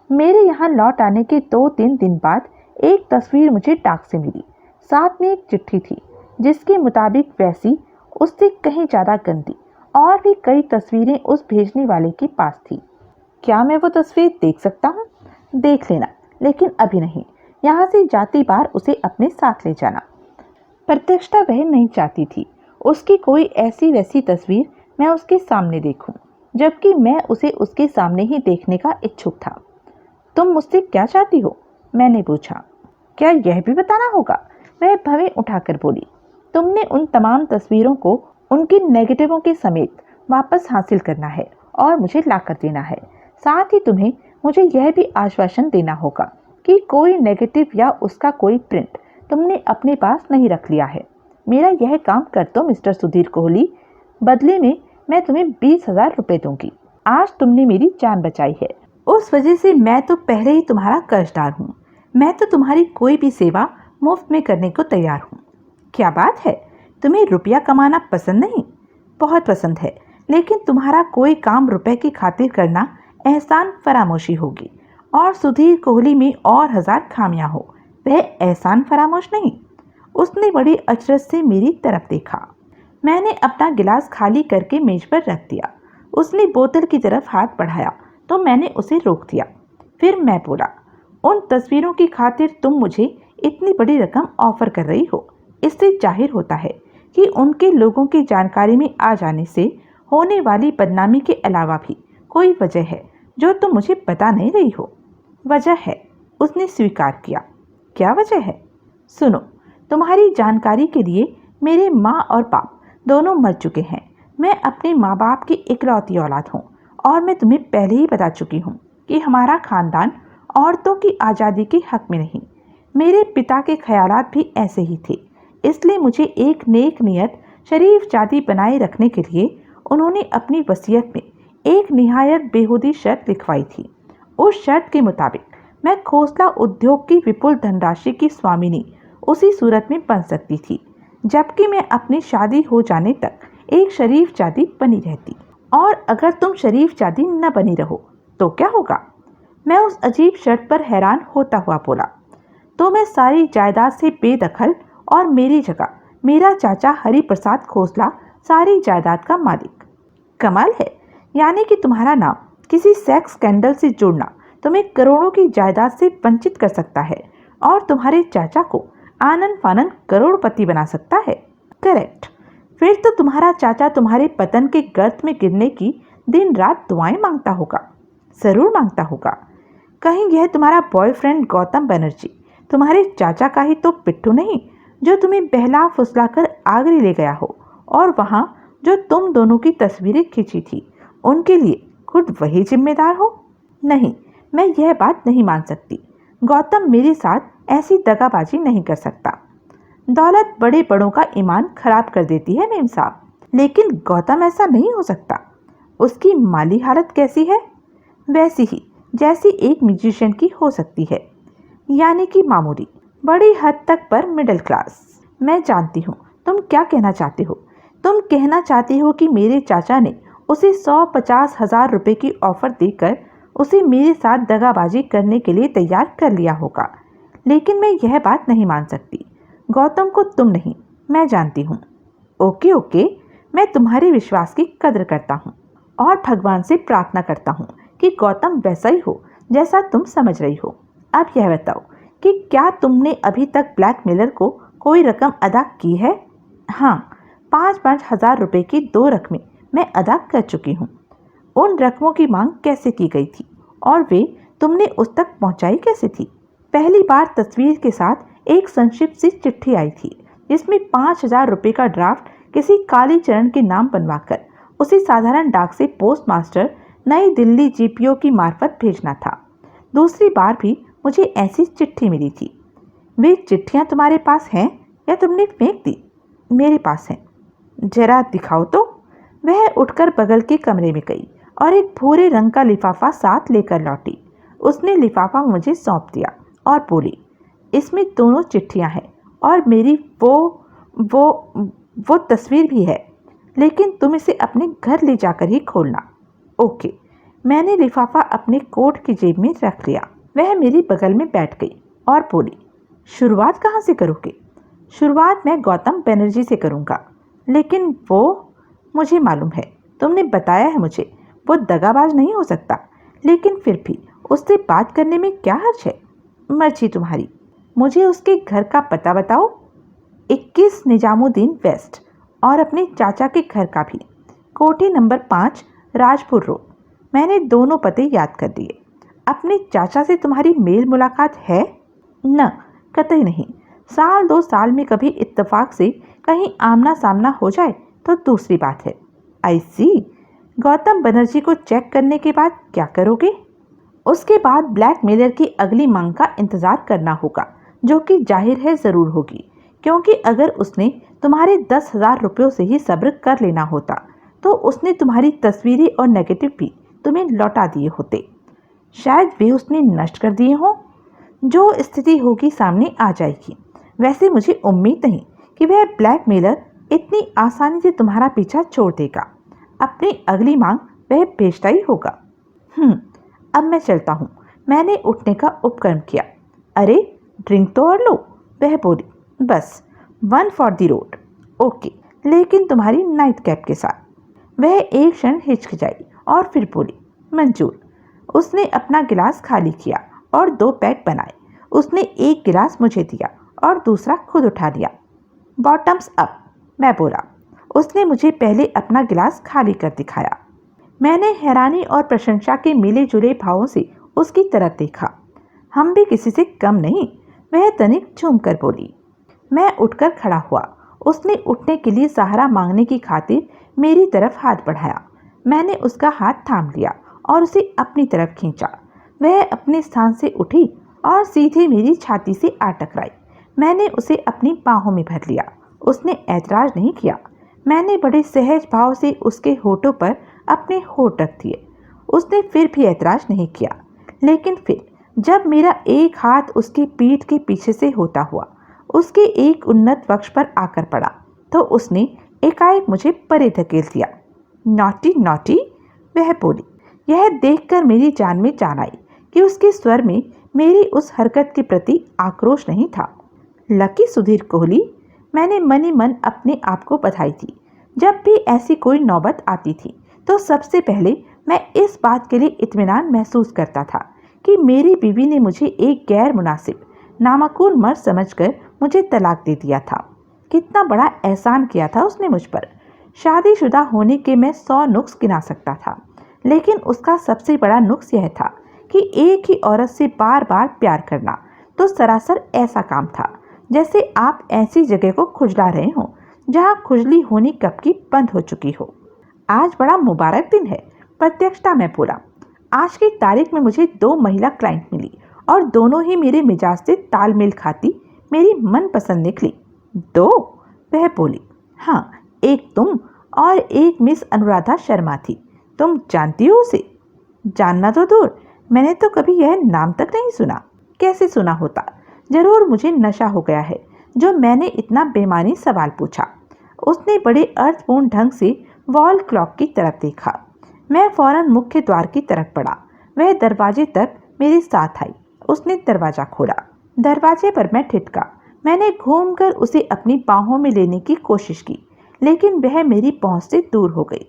मेरे यहाँ लौट आने के 2-3 दिन बाद एक तस्वीर मुझे डाक से मिली। साथ में एक चिट्ठी थी जिसके मुताबिक वैसी उससे कहीं ज्यादा गंदी और भी कई तस्वीरें उस भेजने वाले के पास थी। क्या मैं वो तस्वीर देख सकता हूँ? देख लेना, लेकिन अभी नहीं। यहाँ से जाती बार उसे अपने साथ ले जाना। प्रत्यक्षता वह नहीं चाहती थी उसकी कोई ऐसी वैसी तस्वीर मैं उसके सामने देखूं, जबकि मैं उसे उसके सामने ही देखने का इच्छुक था। तुम मुझसे क्या चाहती हो? मैंने पूछा। क्या यह भी बताना होगा? वह भवें उठाकर बोली। तुमने उन तमाम तस्वीरों को उनके नेगेटिवों के समेत वापस हासिल करना है और मुझे लाकर देना है। साथ ही तुम्हें मुझे यह भी आश्वासन देना होगा कि कोई नेगेटिव या उसका कोई प्रिंट तुमने अपने पास नहीं रख लिया है। मेरा यह काम कर दो मिस्टर सुधीर कोहली, बदले में मैं तुम्हें 20,000 रुपए दूंगी। आज तुमने मेरी जान बचाई है, उस वजह से मैं तो पहले ही तुम्हारा कर्जदार हूँ। मैं तो तुम्हारी कोई भी सेवा मुफ्त में करने को तैयार हूँ। क्या बात है, तुम्हें रुपया कमाना पसंद नहीं? बहुत पसंद है, लेकिन तुम्हारा कोई काम रुपए की खातिर करना एहसान फरामोशी होगी, और सुधीर कोहली में और 1000 खामियां हो, वह एहसान फरामोश नहीं। उसने बड़ी अचरज से मेरी तरफ देखा। मैंने अपना गिलास खाली करके मेज पर रख दिया। उसने बोतल की तरफ हाथ बढ़ाया तो मैंने उसे रोक दिया। फिर मैं बोला, उन तस्वीरों की खातिर तुम मुझे इतनी बड़ी रकम ऑफर कर रही हो, इससे जाहिर होता है कि उनके लोगों की जानकारी में आ जाने से होने वाली बदनामी के अलावा भी कोई वजह है जो तुम मुझे बता नहीं रही हो। वजह है, उसने स्वीकार किया। क्या वजह है? सुनो, तुम्हारी जानकारी के लिए मेरे माँ और बाप दोनों मर चुके हैं। मैं अपने माँ बाप की इकलौती औलाद हूँ और मैं तुम्हें पहले ही बता चुकी हूँ कि हमारा खानदान औरतों की आज़ादी के हक में नहीं। मेरे पिता के ख्यालात भी ऐसे ही थे, इसलिए मुझे एक नेक नियत शरीफ जाति बनाए रखने के लिए उन्होंने अपनी वसीयत में एक निहायत बेहूदी शर्त लिखवाई थी। उस शर्त के मुताबिक मैं खोसला उद्योग की विपुल धनराशि की स्वामिनी उसी सूरत में बन सकती थी, जबकि मैं अपनी शादी हो जाने तक एक शरीफ जाति बनी रहती। और अगर तुम शरीफ जाति न बनी रहो तो क्या होगा? मैं उस अजीब शर्त पर हैरान होता हुआ बोला, तो मैं सारी जायदाद से बेदखल और मेरी जगह मेरा चाचा हरि प्रसाद खोसला सारी जायदाद का मालिक। कमाल है, यानी कि तुम्हारा नाम किसी सेक्स स्कैंडल से जुड़ना तुम्हें करोड़ों की जायदाद से वंचित कर सकता है और तुम्हारे चाचा को आनन फानन करोड़पति बना सकता है। करेक्ट। फिर तो तुम्हारा चाचा तुम्हारे पतन के गर्त में गिरने की दिन रात दुआएं मांगता होगा। जरूर मांगता होगा। कहीं यह तुम्हारा बॉयफ्रेंड गौतम बनर्जी तुम्हारे चाचा का ही तो पिट्ठू नहीं, जो तुम्हें बहला फुसला कर आगरे ले गया हो और वहाँ जो तुम दोनों की तस्वीरें खींची थी उनके लिए खुद वही जिम्मेदार हो? नहीं, मैं यह बात नहीं मान सकती। गौतम मेरे साथ ऐसी दगाबाजी नहीं कर सकता। दौलत बड़े बड़ों का ईमान खराब कर देती है मेम साहब, लेकिन गौतम ऐसा नहीं हो सकता। उसकी माली हालत कैसी है? वैसी ही जैसी एक म्यूजिशियन की हो सकती है, यानी कि मामूली, बड़ी हद तक पर मिडिल क्लास। मैं जानती हूँ तुम क्या कहना चाहते हो। तुम कहना चाहती हो कि मेरे चाचा ने उसे 150,000 रुपए की ऑफर देकर उसे मेरे साथ दगाबाजी करने के लिए तैयार कर लिया होगा। लेकिन मैं यह बात नहीं मान सकती। गौतम को तुम नहीं, मैं जानती हूँ। ओके ओके, मैं तुम्हारे विश्वास की कदर करता हूँ और भगवान से प्रार्थना करता हूँ कि गौतम वैसा ही हो जैसा तुम समझ रही हो। अब यह बताओ कि क्या तुमने अभी तक ब्लैकमेलर को कोई रकम अदा की है? हाँ, 5-5 हजार रुपए की 2 रकमें मैं अदा कर चुकी हूँ। उन रकमों की मांग कैसे की गई थी और वे तुमने उस तक पहुंचाई कैसे थी? पहली बार तस्वीर के साथ एक संक्षिप्त सी चिट्ठी आई थी जिसमें 5,000 रुपए का ड्राफ्ट किसी कालीचरण के नाम बनवाकर उसे साधारण डाक से पोस्टमास्टर नई दिल्ली जीपीओ की मार्फत भेजना था। दूसरी बार भी मुझे ऐसी चिट्ठी मिली थी। वे चिट्ठियां तुम्हारे पास हैं या तुमने फेंक दी? मेरे पास हैं। जरा दिखाओ तो। वह उठकर बगल के कमरे में गई और एक भूरे रंग का लिफाफा साथ लेकर लौटी। उसने लिफाफा मुझे सौंप दिया और बोली, इसमें दोनों चिट्ठियां हैं और मेरी वो तस्वीर भी है, लेकिन तुम इसे अपने घर ले जाकर ही खोलना। ओके। मैंने लिफाफा अपने कोट की जेब में रख लिया। वह मेरी बगल में बैठ गई और बोली, शुरुआत कहाँ से करोगे? शुरुआत मैं गौतम बनर्जी से करूँगा, लेकिन वो मुझे मालूम है, तुमने बताया है मुझे, वो दगाबाज नहीं हो सकता, लेकिन फिर भी उससे बात करने में क्या हर्ज है? मर्जी तुम्हारी। मुझे उसके घर का पता बताओ। 21 निजामुद्दीन वेस्ट और अपने चाचा के घर का भी। कोठी नंबर 5 राजपुर रोड। मैंने दोनों पते याद कर दिए। अपने चाचा से तुम्हारी मेल मुलाकात है? न, कतई नहीं। साल 2 साल में कभी इत्तेफाक से कहीं आमना सामना हो जाए तो दूसरी बात है। आई सी। गौतम बनर्जी को चेक करने के बाद क्या करोगे? उसके बाद ब्लैकमेलर की अगली मांग का इंतजार करना होगा, जो कि जाहिर है ज़रूर होगी, क्योंकि अगर उसने तुम्हारे 10,000 रुपयों से ही सब्र कर लेना होता तो उसने तुम्हारी तस्वीरें और नेगेटिव भी तुम्हें लौटा दिए होते। शायद वे उसने नष्ट कर दिए हों। जो स्थिति होगी सामने आ जाएगी। वैसे मुझे उम्मीद नहीं कि वह ब्लैकमेलर इतनी आसानी से तुम्हारा पीछा छोड़ देगा। अपनी अगली मांग वह भेजता ही होगा। अब मैं चलता हूँ। मैंने उठने का उपक्रम किया। अरे, ड्रिंक तो और लो, वह बोली। बस 1 फॉर द रोड। ओके, लेकिन तुम्हारी नाइट कैप के साथ। वह एक क्षण हिचकिचाई और फिर बोली, मंजूर। उसने अपना गिलास खाली किया और 2 पैक बनाए। उसने एक गिलास मुझे दिया और दूसरा खुद उठा लिया। बॉटम्स अप, मैं बोला। उसने मुझे पहले अपना गिलास खाली कर दिखाया। मैंने हैरानी और प्रशंसा के मिले जुले भावों से उसकी तरफ देखा। हम भी किसी से कम नहीं, वह तनिक झूमकर बोली। मैं उठकर खड़ा हुआ। उसने उठने के लिए सहारा मांगने की खातिर मेरी तरफ हाथ बढ़ाया। मैंने उसका हाथ थाम लिया और उसे अपनी तरफ खींचा। वह अपने स्थान से उठी और सीधे मेरी छाती से आ टकराई। मैंने उसे अपनी बाहों में भर लिया। उसने ऐतराज नहीं किया। मैंने बड़े सहज भाव से उसके होठों पर अपने होठ रख दिए। उसने फिर भी ऐतराज नहीं किया, लेकिन फिर जब मेरा एक हाथ उसकी पीठ के पीछे से होता हुआ उसके एक उन्नत वक्ष पर आकर पड़ा तो उसने एकाएक मुझे परे धकेल दिया। नॉटी नॉटी, वह बोली। यह देखकर मेरी जान में जान आई कि उसके स्वर में मेरी उस हरकत के प्रति आक्रोश नहीं था। लकी सुधीर कोहली, मैंने मन ही मन अपने आप को बधाई थी। जब भी ऐसी कोई नौबत आती थी तो सबसे पहले मैं इस बात के लिए इत्मीनान महसूस करता था कि मेरी बीवी ने मुझे एक गैर मुनासिब नामाकूल मर्द समझकर मुझे तलाक दे दिया था। कितना बड़ा एहसान किया था उसने मुझ पर। शादीशुदा होने के मैं 100 नुक्स गिना सकता था, लेकिन उसका सबसे बड़ा नुक्स यह था कि एक ही औरत से बार बार प्यार करना तो सरासर ऐसा काम था जैसे आप ऐसी जगह को खुजला रहे हों जहां खुजली होनी कब की बंद हो चुकी हो। आज बड़ा मुबारक दिन है, प्रत्यक्षता मैं बोला। आज की तारीख में मुझे 2 महिला क्लाइंट मिली और दोनों ही मेरे मिजाज से तालमेल खाती मेरी मनपसंद निकली। 2? वह बोली। हाँ, एक तुम और एक मिस अनुराधा शर्मा थी। तुम जानती हो उसे? जानना तो दूर, मैंने तो कभी यह नाम तक नहीं सुना। कैसे सुना होता? जरूर मुझे नशा हो गया है जो मैंने इतना बेमानी सवाल पूछा। उसने बड़े अर्थपूर्ण ढंग से वॉल क्लॉक की तरफ देखा। मैं फौरन मुख्य द्वार की तरफ बढ़ा। वह दरवाजे तक मेरे साथ आई। उसने दरवाजा खोला। दरवाजे पर मैं ठिठका। मैंने घूमकर उसे अपनी बाहों में लेने की कोशिश की, लेकिन वह मेरी पहुंच से दूर हो गई।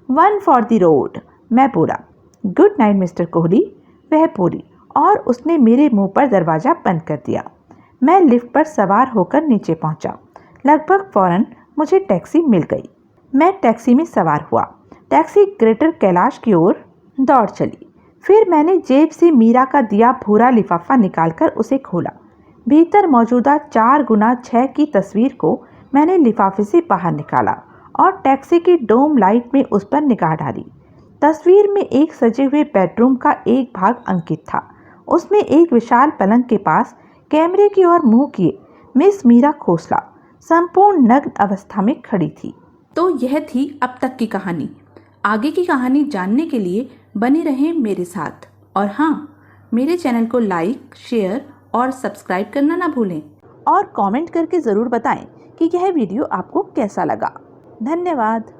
वन फॉर द रोड, मैं बोला। गुड नाइट मिस्टर कोहली, वह बोली, और उसने मेरे मुंह पर दरवाजा बंद कर दिया। मैं लिफ्ट पर सवार होकर नीचे पहुंचा। लगभग फौरन मुझे टैक्सी मिल गई। मैं टैक्सी में सवार हुआ। टैक्सी ग्रेटर कैलाश की ओर दौड़ चली। फिर मैंने जेब से मीरा का दिया भूरा लिफाफा निकालकर उसे खोला। भीतर मौजूदा 4x6 की तस्वीर को मैंने लिफाफे से बाहर निकाला और टैक्सी की डोम लाइट में उस पर निगाह डाली। तस्वीर में एक सजे हुए बेडरूम का एक भाग अंकित था। उसमें एक विशाल पलंग के पास कैमरे की ओर मुंह किए मिस मीरा खोसला संपूर्ण नग्न अवस्था में खड़ी थी। तो यह थी अब तक की कहानी। आगे की कहानी जानने के लिए बने रहें मेरे साथ। और हाँ, मेरे चैनल को लाइक, शेयर और सब्सक्राइब करना ना भूलें। और कमेंट करके ज़रूर बताएं कि यह वीडियो आपको कैसा लगा। धन्यवाद।